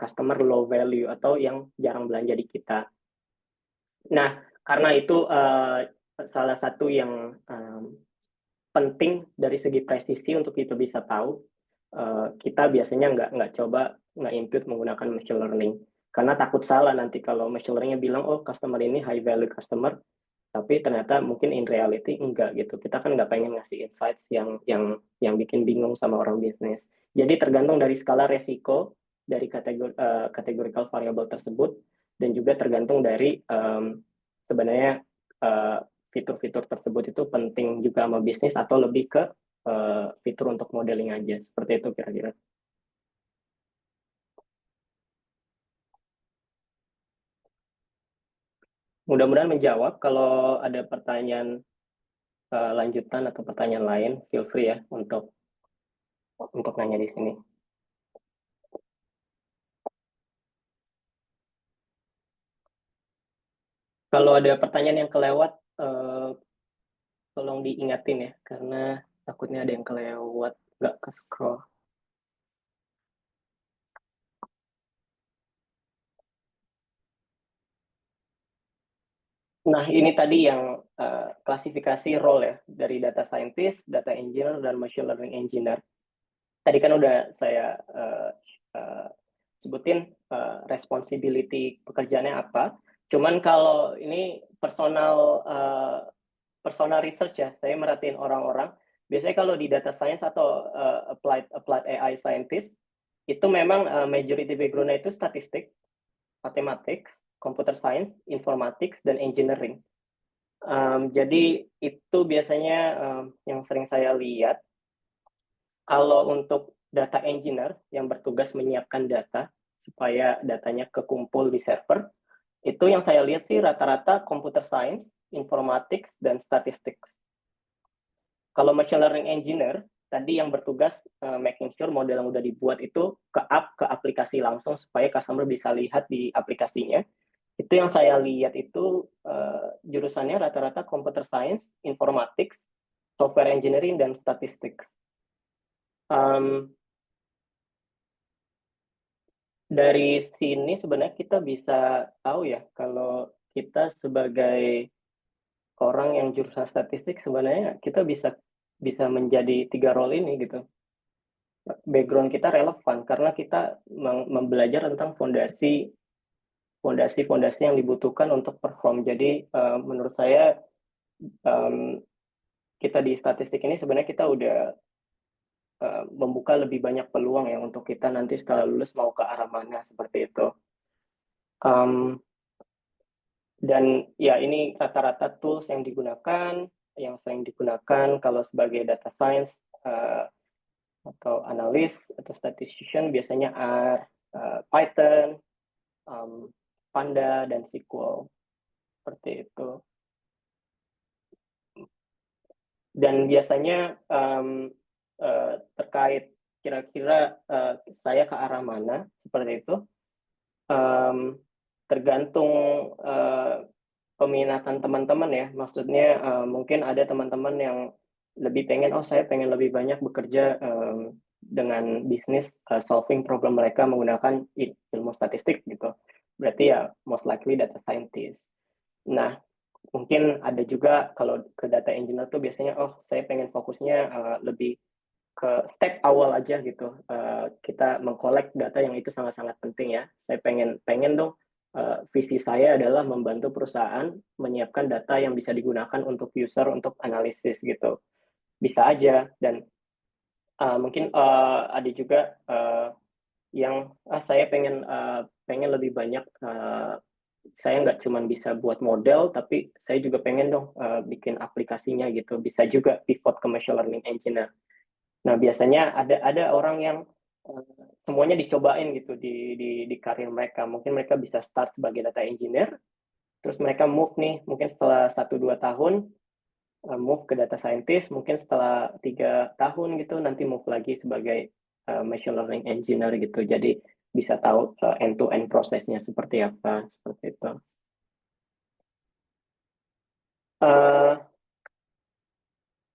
customer low value atau yang jarang belanja di kita. Nah, karena itu salah satu yang penting dari segi presisi untuk kita bisa tahu, kita biasanya nggak input menggunakan machine learning. Karena takut salah nanti kalau machine learning-nya bilang, customer ini high value customer, tapi ternyata mungkin in reality enggak gitu. Kita kan nggak pengen ngasih insights yang bikin bingung sama orang bisnis. Jadi tergantung dari skala resiko dari categorical variable tersebut, dan juga tergantung dari sebenarnya fitur-fitur tersebut itu penting juga sama bisnis atau lebih ke fitur untuk modeling aja. Seperti itu kira-kira. Mudah-mudahan menjawab. Kalau ada pertanyaan lanjutan atau pertanyaan lain, feel free ya untuk nanya di sini. Kalau ada pertanyaan yang kelewat, tolong diingatin ya, karena takutnya ada yang kelewat, nggak ke scroll. Nah, ini tadi yang klasifikasi role ya, dari data scientist, data engineer, dan machine learning engineer. Tadi kan udah saya sebutin responsibility pekerjaannya apa. Cuman kalau ini personal research ya, saya merhatiin orang-orang. Biasanya kalau di data science atau applied AI scientist, itu memang majority background-nya itu statistik, mathematics, computer science, informatics, dan engineering. Jadi itu biasanya yang sering saya lihat. Kalau untuk data engineer yang bertugas menyiapkan data supaya datanya kekumpul di server, itu yang saya lihat sih rata-rata computer science, informatics, dan statistics. Kalau machine learning engineer, tadi yang bertugas making sure model yang udah dibuat itu ke aplikasi langsung supaya customer bisa lihat di aplikasinya. Itu yang saya lihat itu jurusannya rata-rata computer science, informatics, software engineering, dan statistics. Dari sini sebenarnya kita bisa tahu ya, kalau kita sebagai orang yang jurusan statistik sebenarnya kita bisa menjadi 3 role ini gitu. Background kita relevan karena kita belajar tentang fondasi yang dibutuhkan untuk perform. Jadi menurut saya kita di statistik ini sebenarnya kita udah membuka lebih banyak peluang ya untuk kita nanti setelah lulus mau ke arah mana seperti itu. Dan ya ini rata-rata tools yang sering digunakan kalau sebagai data science atau analis atau statistician biasanya R, Python, Panda, dan SQL seperti itu. Dan biasanya terkait kira-kira saya ke arah mana seperti itu, tergantung peminatan teman-teman ya. Maksudnya mungkin ada teman-teman yang lebih pengen, saya pengen lebih banyak bekerja dengan bisnis solving problem mereka menggunakan ilmu statistik gitu. Berarti ya most likely data scientist. Nah, mungkin ada juga kalau ke data engineer tuh biasanya saya pengen fokusnya lebih ke step awal aja gitu. Kita mengkolek data yang itu sangat-sangat penting ya. Saya pengen dong visi saya adalah membantu perusahaan menyiapkan data yang bisa digunakan untuk user untuk analisis gitu. Bisa aja. Dan mungkin ada juga yang saya pengen lebih banyak, saya nggak cuma bisa buat model, tapi saya juga pengen dong bikin aplikasinya gitu. Bisa juga pivot ke machine learning engineer. Nah, biasanya ada orang yang semuanya dicobain gitu di karir mereka. Mungkin mereka bisa start sebagai data engineer, terus mereka move nih, mungkin setelah 1-2 tahun move ke data scientist, mungkin setelah 3 tahun gitu nanti move lagi sebagai machine learning engineer gitu. Jadi bisa tahu end-to-end prosesnya seperti apa, seperti itu.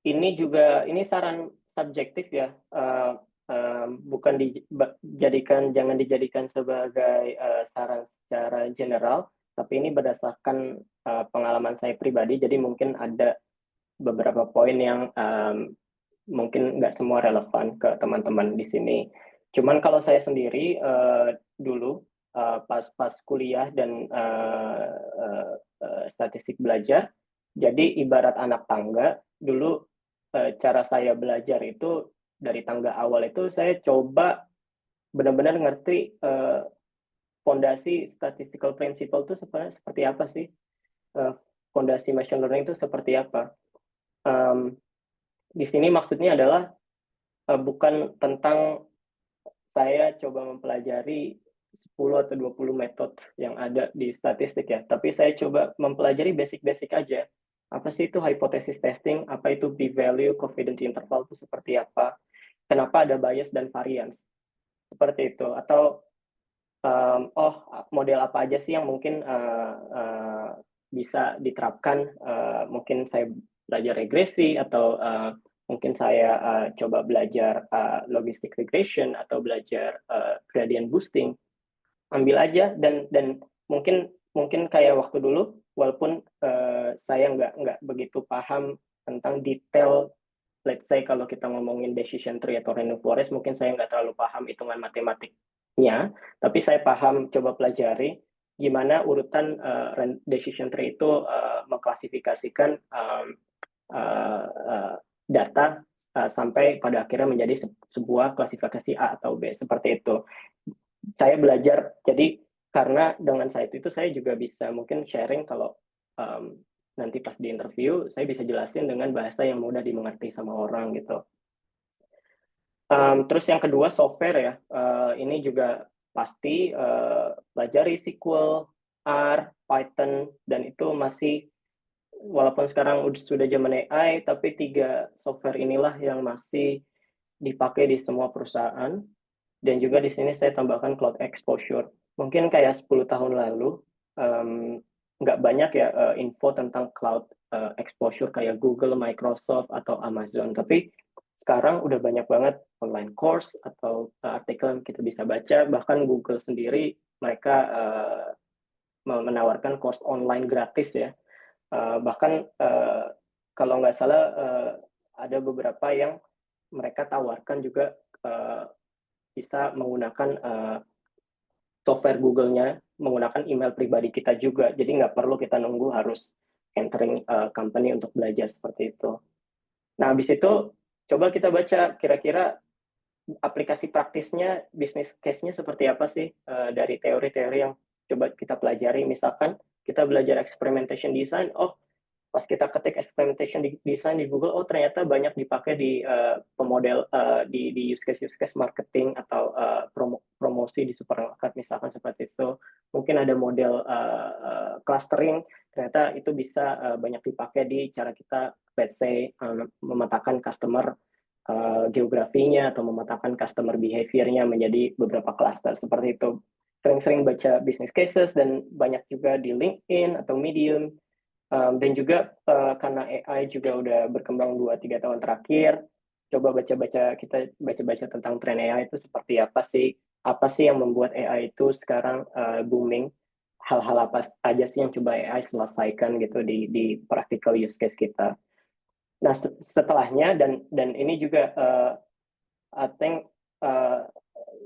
Ini saran subjektif ya, bukan jangan dijadikan sebagai saran secara general, tapi ini berdasarkan pengalaman saya pribadi. Jadi mungkin ada beberapa poin yang mungkin nggak semua relevan ke teman-teman di sini. Cuman kalau saya sendiri dulu pas kuliah dan statistik belajar, jadi ibarat anak tangga dulu. Cara saya belajar itu dari tangga awal itu saya coba benar-benar ngerti fondasi statistical principle itu seperti apa sih, fondasi machine learning itu seperti apa. Di sini maksudnya adalah bukan tentang saya coba mempelajari 10 atau 20 metode yang ada di statistik ya, tapi saya coba mempelajari basic-basic aja. Apa sih itu hypothesis testing, apa itu p-value, confidence interval itu seperti apa, kenapa ada bias dan variance, seperti itu. Atau model apa aja sih yang mungkin bisa diterapkan. Mungkin saya belajar regresi, atau mungkin saya coba belajar logistic regression, atau belajar gradient boosting. Ambil aja, dan mungkin kayak waktu dulu, walaupun saya nggak begitu paham tentang detail. Let's say kalau kita ngomongin decision tree atau random forest, mungkin saya nggak terlalu paham hitungan matematiknya, tapi saya paham coba pelajari gimana urutan decision tree itu mengklasifikasikan data sampai pada akhirnya menjadi sebuah klasifikasi A atau B, seperti itu. Saya belajar, jadi karena dengan saya itu saya juga bisa mungkin sharing kalau nanti pas di interview saya bisa jelasin dengan bahasa yang mudah dimengerti sama orang gitu. Terus yang kedua software ya, ini juga pasti pelajari SQL, R, Python, dan itu masih, walaupun sekarang sudah zaman AI, tapi 3 software inilah yang masih dipakai di semua perusahaan. Dan juga di sini saya tambahkan cloud exposure. Mungkin kayak 10 tahun lalu nggak banyak ya info tentang cloud exposure kayak Google, Microsoft, atau Amazon. Tapi sekarang udah banyak banget online course atau artikel yang kita bisa baca. Bahkan Google sendiri mereka menawarkan course online gratis ya. Bahkan kalau nggak salah ada beberapa yang mereka tawarkan juga bisa menggunakan software Google-nya, menggunakan email pribadi kita juga. Jadi nggak perlu kita nunggu harus entering company untuk belajar seperti itu. Nah, habis itu coba kita baca kira-kira aplikasi praktisnya, bisnis case-nya seperti apa sih dari teori-teori yang coba kita pelajari. Misalkan kita belajar experimentation design, oh pas kita ketik experimentation design di Google, oh ternyata banyak dipakai di pemodel di use case marketing atau promosi di supermarket misalkan seperti itu. Mungkin ada model clustering, ternyata itu bisa banyak dipakai di cara kita, let's say, memetakan customer geografinya atau memetakan customer behavior-nya menjadi beberapa cluster seperti itu. Sering-sering baca business cases dan banyak juga di LinkedIn atau Medium. Dan juga karena AI juga udah berkembang 2-3 tahun terakhir, coba kita baca-baca tentang tren AI itu seperti apa sih yang membuat AI itu sekarang booming, hal-hal apa aja sih yang coba AI selesaikan gitu di practical use case kita. Nah setelahnya dan ini juga I think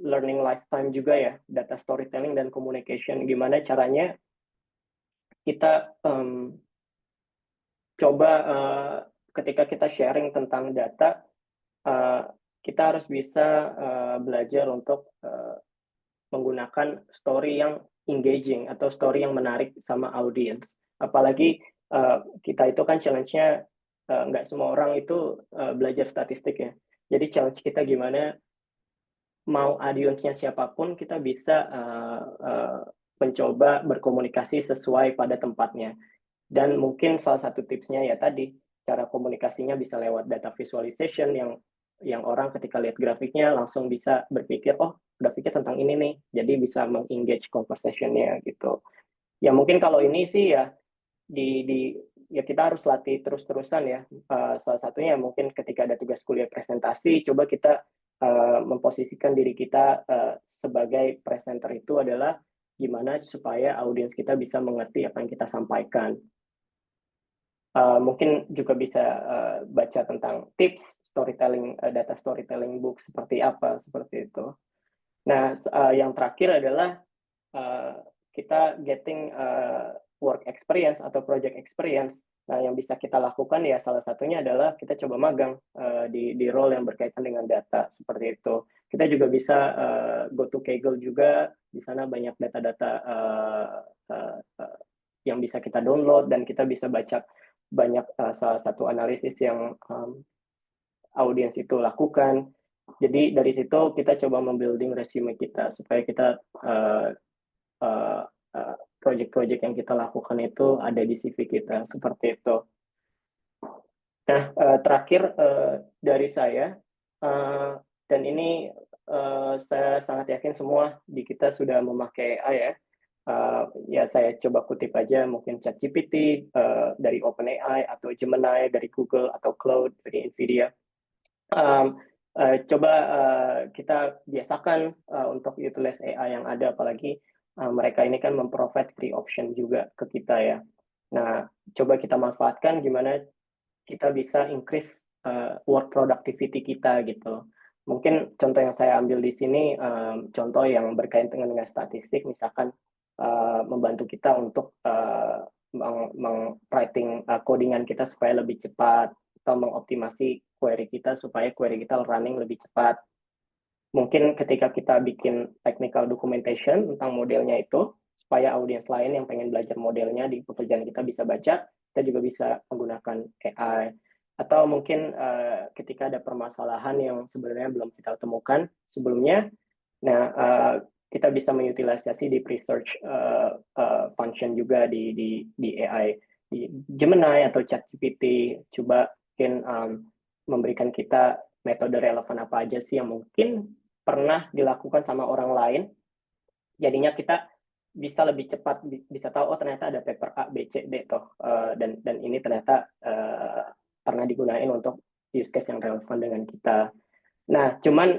learning lifetime juga ya, data storytelling dan communication, gimana caranya kita coba ketika kita sharing tentang data, kita harus bisa belajar untuk menggunakan story yang engaging atau story yang menarik sama audience. Apalagi kita itu kan challenge-nya nggak semua orang itu belajar statistik ya. Jadi challenge kita gimana mau audience-nya siapapun kita bisa mencoba berkomunikasi sesuai pada tempatnya. Dan mungkin salah satu tipsnya ya tadi, cara komunikasinya bisa lewat data visualization yang orang ketika lihat grafiknya langsung bisa berpikir, oh grafiknya tentang ini nih, jadi bisa mengengage conversation-nya gitu. Ya mungkin kalau ini sih ya ya kita harus latih terus-terusan ya. Salah satunya mungkin ketika ada tugas kuliah presentasi, coba kita memposisikan diri kita sebagai presenter itu adalah gimana supaya audiens kita bisa mengerti apa yang kita sampaikan. Mungkin juga bisa baca tentang tips storytelling, data storytelling book seperti apa, seperti itu. Nah, yang terakhir adalah kita getting work experience atau project experience. Nah, yang bisa kita lakukan ya salah satunya adalah kita coba magang di role yang berkaitan dengan data, seperti itu. Kita juga bisa go to Kaggle juga, di sana banyak data-data yang bisa kita download dan kita bisa baca banyak salah satu analisis yang audiens itu lakukan. Jadi dari situ kita coba membuilding resume kita supaya kita project-project yang kita lakukan itu ada di CV kita, seperti itu. Nah, terakhir dari saya, dan ini saya sangat yakin semua di kita sudah memakai AI ya. Ya saya coba kutip aja mungkin ChatGPT dari OpenAI atau Gemini dari Google atau Claude dari Nvidia. Coba kita biasakan untuk utilize AI yang ada, apalagi mereka ini kan memprovide free option juga ke kita ya. Nah, coba kita manfaatkan gimana kita bisa increase work productivity kita gitu. Mungkin contoh yang saya ambil di sini, contoh yang berkaitan dengan statistik, misalkan membantu kita untuk writing codingan kita supaya lebih cepat, atau mengoptimasi query kita supaya query kita running lebih cepat. Mungkin ketika kita bikin technical documentation tentang modelnya itu, supaya audiens lain yang pengen belajar modelnya di pekerjaan kita bisa baca, kita juga bisa menggunakan AI. Atau mungkin ketika ada permasalahan yang sebenarnya belum kita temukan sebelumnya, nah kita bisa mengutilisasi di pre-search function juga di AI, di Gemini atau ChatGPT. Coba mungkin memberikan kita metode relevan apa aja sih yang mungkin pernah dilakukan sama orang lain, jadinya kita bisa lebih cepat bisa tahu, oh ternyata ada paper A, B, C, D toh, dan ini ternyata pernah digunakan untuk use case yang relevan dengan kita. Nah, cuman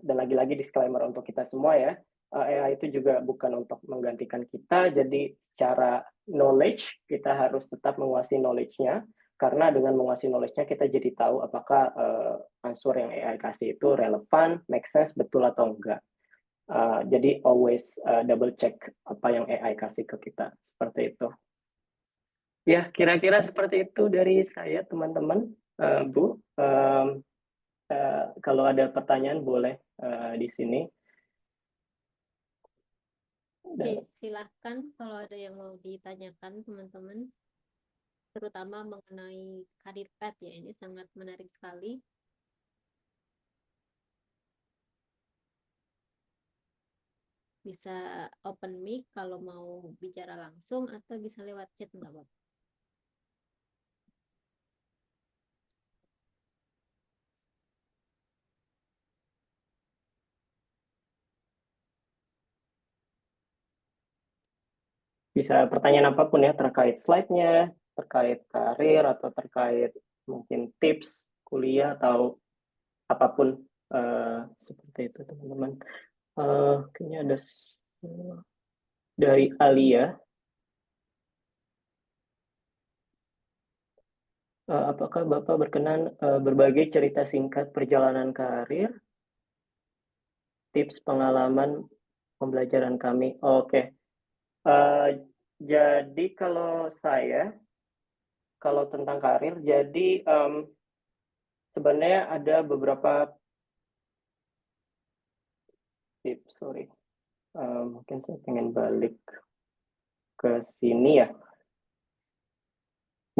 dan lagi-lagi disclaimer untuk kita semua ya, AI itu juga bukan untuk menggantikan kita, jadi secara knowledge kita harus tetap menguasai knowledge-nya, karena dengan menguasai knowledge-nya kita jadi tahu apakah answer yang AI kasih itu relevan, make sense, betul atau enggak. Jadi always double check apa yang AI kasih ke kita, seperti itu. Ya, kira-kira seperti itu dari saya, teman-teman, Bu. Kalau ada pertanyaan boleh di sini. Oke, silahkan kalau ada yang mau ditanyakan teman-teman, terutama mengenai karir path ya, ini sangat menarik sekali. Bisa open mic kalau mau bicara langsung atau bisa lewat chat nggak apa-apa. Bisa pertanyaan apapun ya terkait slide-nya, terkait karir atau terkait mungkin tips kuliah atau apapun seperti itu teman-teman. Kayaknya ada dari Alia. Apakah Bapak berkenan berbagi cerita singkat perjalanan karir, tips pengalaman pembelajaran kami? Oke. Jadi kalau saya, kalau tentang karir, jadi sebenarnya ada beberapa tips, sorry. Mungkin saya pengen balik ke sini ya.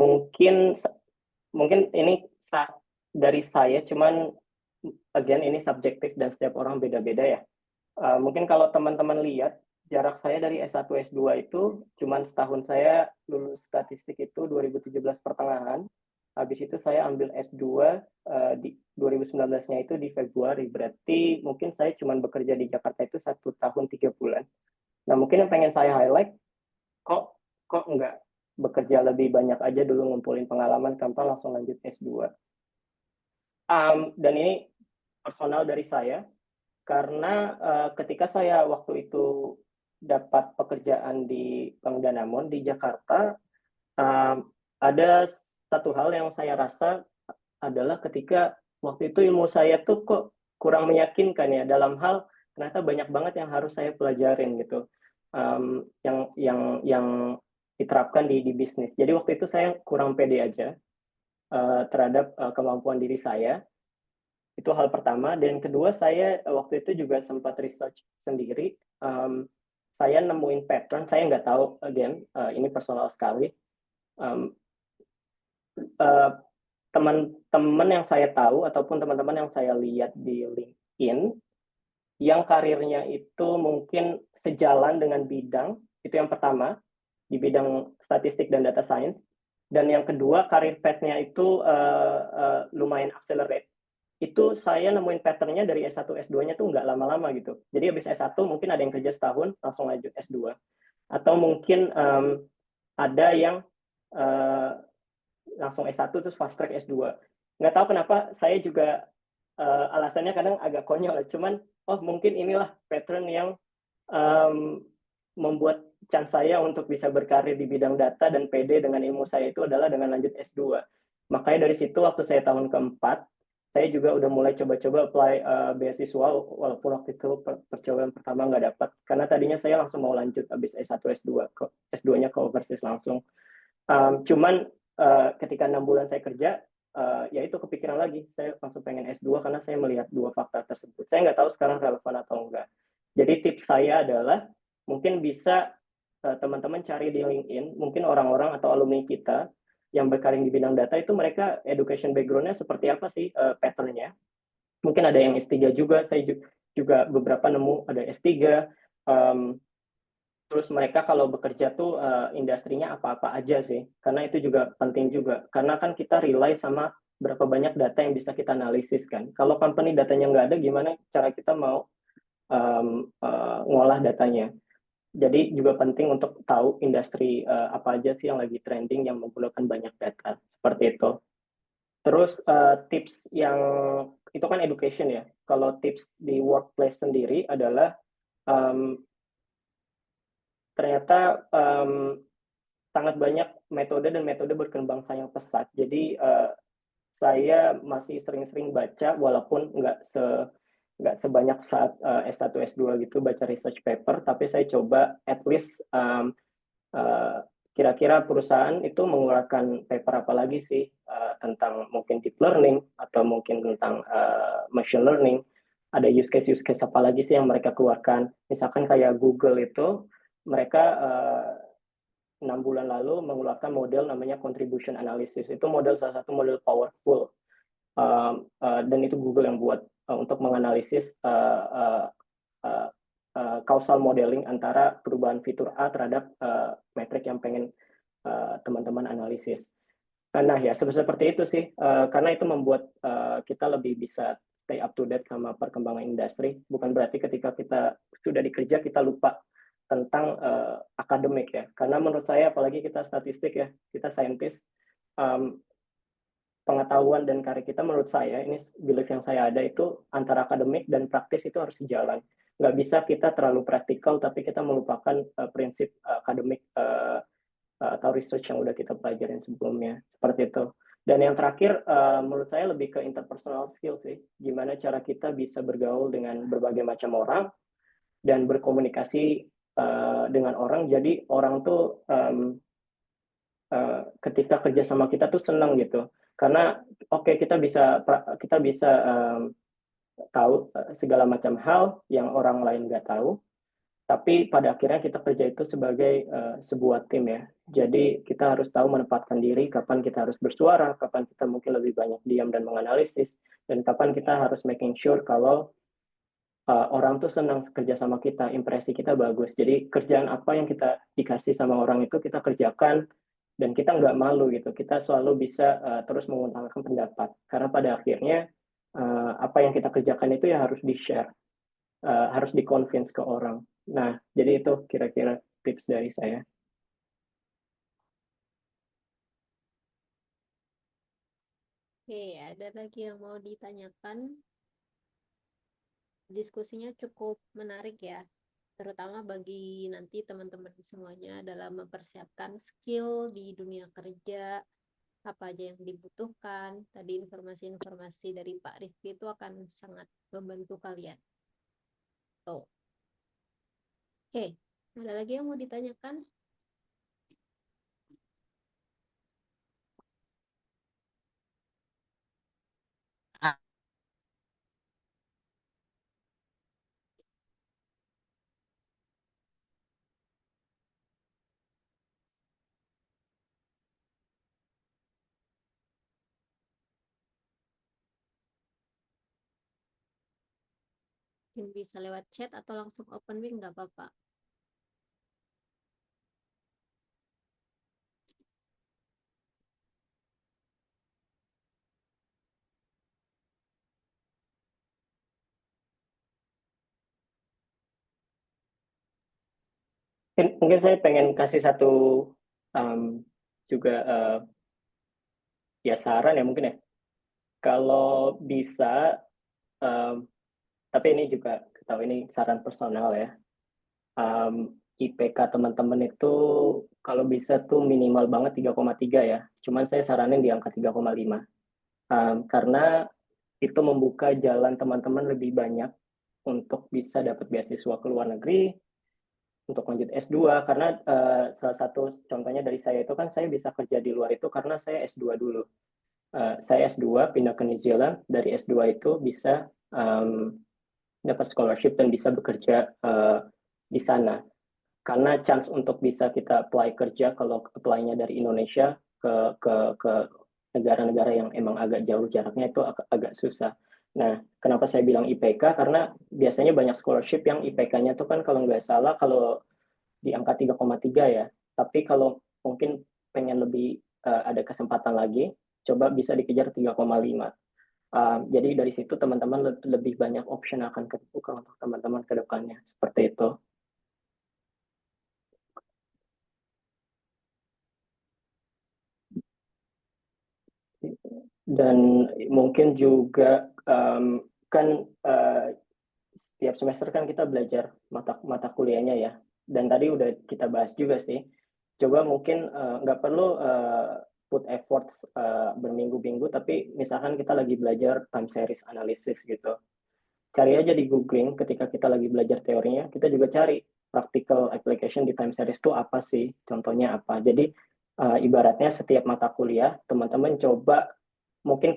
Mungkin ini dari saya, cuman again ini subjektif dan setiap orang beda-beda ya. Mungkin kalau teman-teman lihat jarak saya dari S1 S2 itu cuman setahun. Saya lulus statistik itu 2017 pertengahan. Habis itu saya ambil S2 di 2019-nya itu di Februari. Berarti mungkin saya cuman bekerja di Jakarta itu 1 tahun 3 bulan. Nah, mungkin yang pengen saya highlight, kok nggak bekerja lebih banyak aja dulu ngumpulin pengalaman tanpa langsung lanjut S2. Dan ini personal dari saya, karena ketika saya waktu itu dapat pekerjaan di Bank Danamon di Jakarta, ada satu hal yang saya rasa adalah ketika waktu itu ilmu saya tuh kok kurang meyakinkan ya, dalam hal ternyata banyak banget yang harus saya pelajarin gitu, yang diterapkan di bisnis. Jadi waktu itu saya kurang pede aja terhadap kemampuan diri saya. Itu hal pertama. Dan kedua, saya waktu itu juga sempat research sendiri. Saya nemuin pattern, saya nggak tahu, again, ini personal sekali. Teman-teman yang saya tahu ataupun teman-teman yang saya lihat di LinkedIn, yang karirnya itu mungkin sejalan dengan bidang, itu yang pertama, di bidang statistik dan data science. Dan yang kedua, karir path-nya itu lumayan accelerate. Itu saya nemuin pattern-nya dari S1 S2-nya tuh nggak lama-lama gitu. Jadi habis S1 mungkin ada yang kerja setahun langsung lanjut S2. Atau mungkin ada yang langsung S1 terus fast track S2. Nggak tahu kenapa, saya juga alasannya kadang agak konyol, cuman mungkin inilah pattern yang membuat chance saya untuk bisa berkarir di bidang data dan PD dengan ilmu saya itu adalah dengan lanjut S2. Makanya dari situ waktu saya tahun keempat, saya juga udah mulai coba-coba apply beasiswa, walaupun waktu itu percobaan pertama nggak dapat. Karena tadinya saya langsung mau lanjut habis S1 S2, S2-nya ke overseas langsung. Cuman ketika 6 bulan saya kerja, ya itu kepikiran lagi, saya langsung pengen S2 karena saya melihat dua fakta tersebut. Saya nggak tahu sekarang relevan atau enggak. Jadi tips saya adalah mungkin bisa teman-teman cari di LinkedIn, mungkin orang-orang atau alumni kita yang berkarir di bidang data itu mereka education background-nya seperti apa sih pattern-nya. Mungkin ada yang S3 juga, saya juga beberapa nemu ada S3. Terus mereka kalau bekerja tuh industrinya apa-apa aja sih, karena itu juga penting juga. Karena kan kita rely sama berapa banyak data yang bisa kita analisis kan. Kalau company datanya nggak ada, gimana cara kita mau ngolah datanya. Jadi juga penting untuk tahu industri apa aja sih yang lagi trending yang menggunakan banyak data, seperti itu. Terus tips yang itu kan education ya. Kalau tips di workplace sendiri adalah ternyata sangat banyak metode dan metode berkembang sangat pesat. Jadi saya masih sering-sering baca, walaupun nggak sebanyak saat S1 S2 gitu baca research paper, tapi saya coba at least kira-kira perusahaan itu mengeluarkan paper apa lagi sih tentang mungkin deep learning atau mungkin tentang machine learning. Ada use case apa lagi sih yang mereka keluarkan. Misalkan kayak Google itu, mereka 6 bulan lalu mengeluarkan model namanya contribution analysis. Itu salah satu model powerful. Dan itu Google yang buat untuk menganalisis causal modeling antara perubahan fitur A terhadap metrik yang pengen teman-teman analisis. Nah ya seperti itu sih, karena itu membuat kita lebih bisa stay up to date sama perkembangan industri. Bukan berarti ketika kita sudah dikerja kita lupa tentang akademik ya. Karena menurut saya apalagi kita statistik ya, kita saintis, pengetahuan dan karya kita menurut saya, ini belief yang saya ada itu antara akademik dan praktis itu harus sejalan. Nggak bisa kita terlalu praktikal tapi kita melupakan prinsip akademik atau research yang udah kita pelajarin sebelumnya. Seperti itu. Dan yang terakhir, menurut saya lebih ke interpersonal skill sih. Gimana cara kita bisa bergaul dengan berbagai macam orang dan berkomunikasi dengan orang. Jadi orang tuh ketika kerja sama kita tuh senang gitu. Karena oke, kita bisa tahu segala macam hal yang orang lain nggak tahu, tapi pada akhirnya kita kerja itu sebagai sebuah tim ya. Jadi kita harus tahu menempatkan diri, kapan kita harus bersuara, kapan kita mungkin lebih banyak diam dan menganalisis, dan kapan kita harus making sure kalau orang tuh senang kerja sama kita, impresi kita bagus. Jadi kerjaan apa yang kita dikasih sama orang itu kita kerjakan, dan kita nggak malu gitu. Kita selalu bisa terus mengutarakan pendapat. Karena pada akhirnya apa yang kita kerjakan itu ya harus di-share, harus di-convince ke orang. Nah, jadi itu kira-kira tips dari saya. Oke, ada lagi yang mau ditanyakan? Diskusinya cukup menarik ya, terutama bagi nanti teman-teman semuanya dalam mempersiapkan skill di dunia kerja, apa aja yang dibutuhkan. Tadi informasi-informasi dari Pak Rifki itu akan sangat membantu kalian. Tuh. Oke, ada lagi yang mau ditanyakan? Mungkin bisa lewat chat atau langsung open mic nggak apa-apa. Mungkin saya pengen kasih satu juga ya saran ya mungkin ya. Kalau bisa, tapi ini juga tahu ini saran personal ya. IPK teman-teman itu kalau bisa tuh minimal banget 3,3 ya. Cuman saya saranin di angka 3,5. Karena itu membuka jalan teman-teman lebih banyak untuk bisa dapat beasiswa ke luar negeri, untuk lanjut S2. Karena salah satu contohnya dari saya itu kan saya bisa kerja di luar itu karena saya S2 dulu. Saya S2 pindah ke New Zealand, dari S2 itu bisa dapat scholarship dan bisa bekerja di sana. Karena chance untuk bisa kita apply kerja kalau apply-nya dari Indonesia ke negara-negara yang emang agak jauh jaraknya itu agak susah. Nah, kenapa saya bilang IPK? Karena biasanya banyak scholarship yang IPK-nya tuh kan kalau nggak salah kalau di angka 3,3 ya. Tapi kalau mungkin pengen lebih ada kesempatan lagi, coba bisa dikejar 3,5. Jadi dari situ teman-teman lebih banyak option akan kebuka untuk teman-teman ke depannya. Seperti itu. Dan mungkin juga kan setiap semester kan kita belajar mata kuliahnya ya. Dan tadi udah kita bahas juga sih. Coba mungkin nggak perlu put effort berminggu-minggu, tapi misalkan kita lagi belajar time series analysis gitu. Cari aja di googling ketika kita lagi belajar teorinya, kita juga cari practical application di time series itu apa sih, contohnya apa. Jadi ibaratnya setiap mata kuliah teman-teman coba mungkin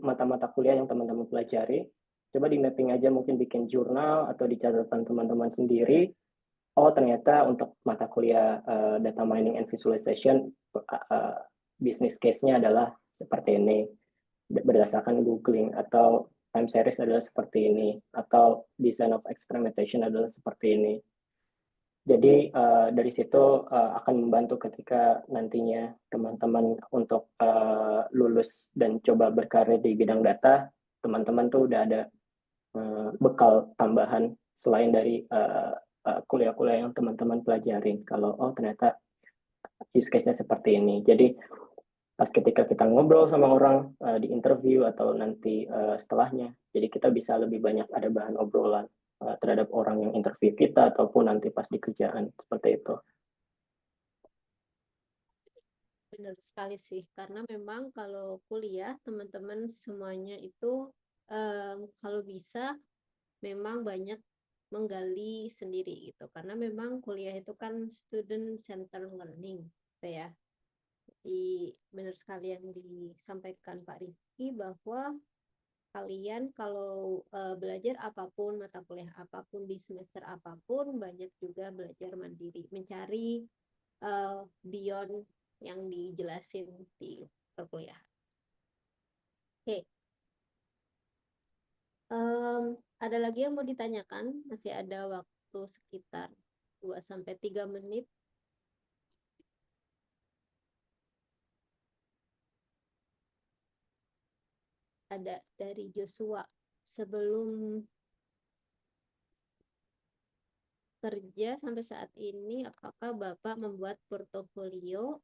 mata-mata kuliah yang teman-teman pelajari, coba di mapping aja, mungkin bikin jurnal atau di catatan teman-teman sendiri. Oh ternyata untuk mata kuliah data mining and visualization business case-nya adalah seperti ini berdasarkan googling, atau time series adalah seperti ini, atau design of experimentation adalah seperti ini. Jadi dari situ akan membantu ketika nantinya teman-teman untuk lulus dan coba berkarir di bidang data, teman-teman tuh udah ada bekal tambahan selain dari kuliah-kuliah yang teman-teman pelajarin. Kalau oh ternyata use case-nya seperti ini. Jadi pas ketika kita ngobrol sama orang di interview atau nanti setelahnya, jadi kita bisa lebih banyak ada bahan obrolan terhadap orang yang interview kita ataupun nanti pas di kerjaan, seperti itu. Benar sekali sih, karena memang kalau kuliah teman-teman semuanya itu kalau bisa memang banyak menggali sendiri gitu, karena memang kuliah itu kan student center learning gitu ya. Jadi benar sekali yang disampaikan Pak Rizky bahwa kalian kalau belajar apapun, mata kuliah apapun di semester apapun, banyak juga belajar mandiri, mencari beyond yang dijelasin di perkuliahan. Oke. Ada lagi yang mau ditanyakan? Masih ada waktu sekitar 2-3 menit. Ada dari Joshua. Sebelum kerja sampai saat ini, apakah Bapak membuat portofolio?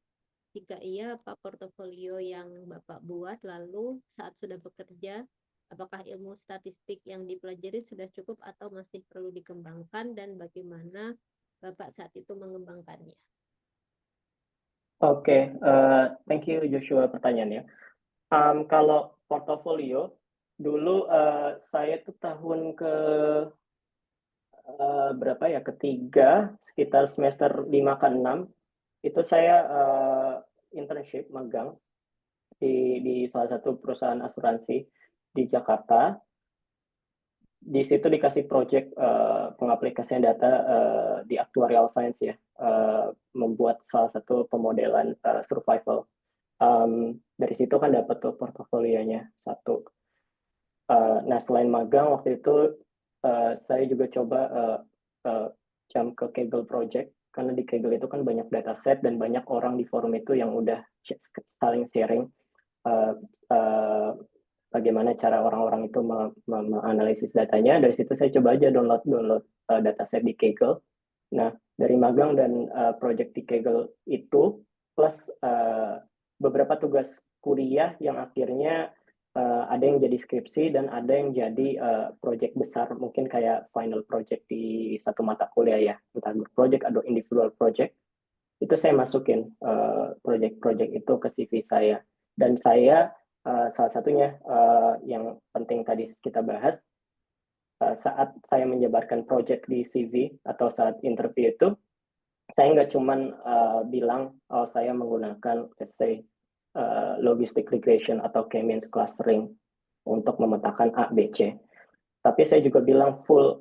Jika iya, apa portofolio yang Bapak buat? Lalu saat sudah bekerja, apakah ilmu statistik yang dipelajari sudah cukup atau masih perlu dikembangkan, dan bagaimana Bapak saat itu mengembangkannya? Oke, thank you Joshua pertanyaannya. Kalau portofolio, dulu saya tuh tahun berapa ya, ketiga, sekitar semester 5 ke 6, itu saya internship, magang di salah satu perusahaan asuransi di Jakarta. Di situ dikasih project pengaplikasian data di actuarial science ya, membuat salah satu pemodelan survival. Dari situ kan dapat tuh portofolionya satu. Nah selain magang waktu itu saya juga coba jump ke Kaggle project, karena di Kaggle itu kan banyak dataset dan banyak orang di forum itu yang udah saling sharing bagaimana cara orang-orang itu menganalisis datanya. Dari situ saya coba aja download dataset di Kaggle. Nah dari magang dan project di Kaggle itu plus beberapa tugas kuliah yang akhirnya ada yang jadi skripsi dan ada yang jadi project besar, mungkin kayak final project di satu mata kuliah ya, entah project atau individual project, itu saya masukin project-project itu ke CV saya. Dan saya salah satunya yang penting tadi kita bahas, saat saya menyebarkan project di CV atau saat interview itu, saya nggak cuman bilang oh saya menggunakan let's say logistic regression atau K-means clustering untuk memetakan A, B, C. Tapi saya juga bilang full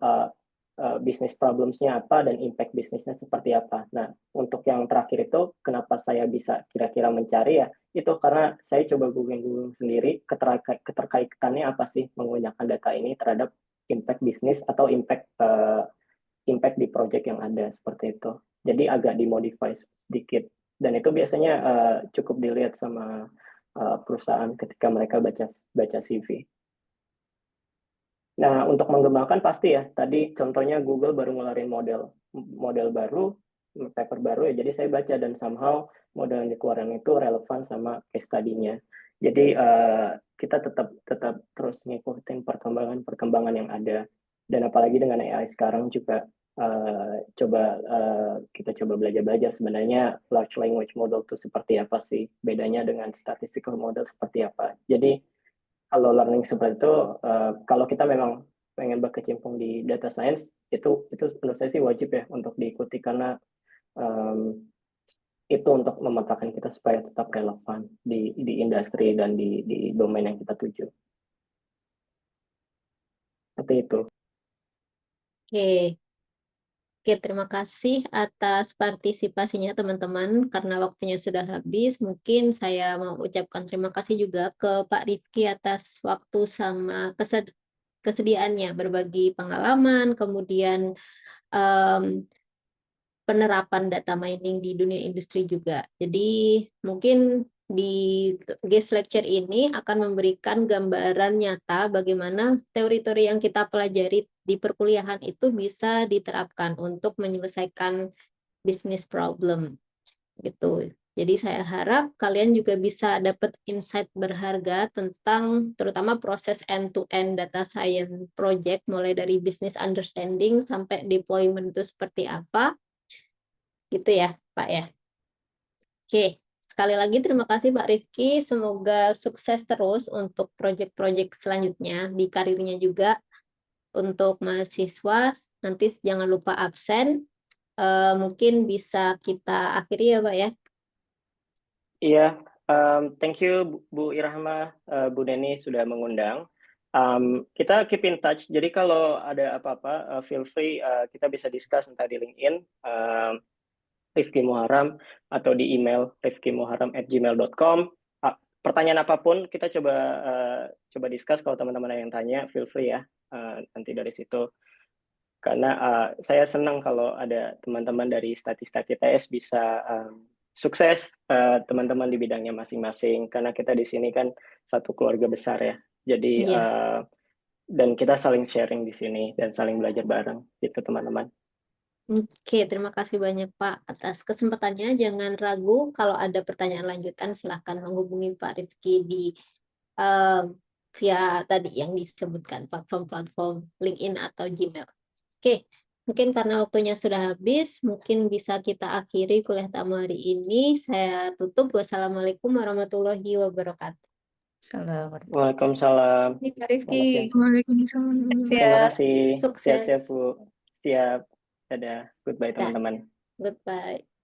business problems-nya apa dan impact bisnisnya seperti apa. Nah, untuk yang terakhir itu, kenapa saya bisa kira-kira mencari ya, itu karena saya coba googling sendiri keterkaitannya apa sih menggunakan data ini terhadap impact bisnis atau impact di project yang ada, seperti itu. Jadi agak dimodify sedikit. Dan itu biasanya cukup dilihat sama perusahaan ketika mereka baca CV. Nah, untuk mengembangkan pasti ya, tadi contohnya Google baru ngeluarin model baru, paper baru ya, jadi saya baca dan somehow model yang dikeluarkan itu relevan sama case study-nya. Jadi kita tetap terus ngikutin perkembangan yang ada. Dan apalagi dengan AI sekarang juga kita coba belajar sebenarnya large language model itu seperti apa sih, bedanya dengan statistical model seperti apa. Jadi kalau learning seperti itu, kalau kita memang pengen berkecimpung di data science, itu menurut saya sih wajib ya untuk diikuti, karena itu untuk memetakan kita supaya tetap relevan di industri dan di domain yang kita tuju. Seperti itu. Oke. Oke, terima kasih atas partisipasinya teman-teman. Karena waktunya sudah habis, mungkin saya mau ucapkan terima kasih juga ke Pak Rifki atas waktu sama kesediaannya berbagi pengalaman, kemudian penerapan data mining di dunia industri juga. Jadi mungkin di guest lecture ini akan memberikan gambaran nyata bagaimana teori-teori yang kita pelajari di perkuliahan itu bisa diterapkan untuk menyelesaikan bisnis problem gitu. Jadi saya harap kalian juga bisa dapat insight berharga tentang terutama proses end-to-end data science project, mulai dari business understanding sampai deployment itu seperti apa. Gitu ya, Pak ya. Oke, sekali lagi terima kasih Pak Rifki. Semoga sukses terus untuk proyek-proyek selanjutnya di karirnya juga. Untuk mahasiswa, nanti jangan lupa absen. Mungkin bisa kita akhiri ya, Pak ya. Iya, thank you Bu Irahma, Bu Neni sudah mengundang. Kita keep in touch. Jadi kalau ada apa-apa, feel free kita bisa discuss entah di LinkedIn, Rifki Muharram, atau di email rifkimuharram@gmail.com. Pertanyaan apapun kita coba discuss. Kalau teman-teman ada yang tanya, feel free ya, nanti dari situ. Karena saya senang kalau ada teman-teman dari Statistik ITS bisa sukses, teman-teman di bidangnya masing-masing, karena kita di sini kan satu keluarga besar ya. Jadi dan kita saling sharing di sini dan saling belajar bareng gitu teman-teman. Oke, terima kasih banyak Pak atas kesempatannya. Jangan ragu kalau ada pertanyaan lanjutan, silahkan menghubungi Pak Rifki di via tadi yang disebutkan platform-platform LinkedIn atau Gmail. Oke, mungkin karena waktunya sudah habis, mungkin bisa kita akhiri kuliah tamu hari ini. Saya tutup. Wassalamualaikum warahmatullahi wabarakatuh. Waalaikumsalam. Pak Rifki. Waalaikumsalam. Terima kasih. Sukses. Siap-siap Bu. Siap. Dadah. Goodbye teman-teman. Goodbye.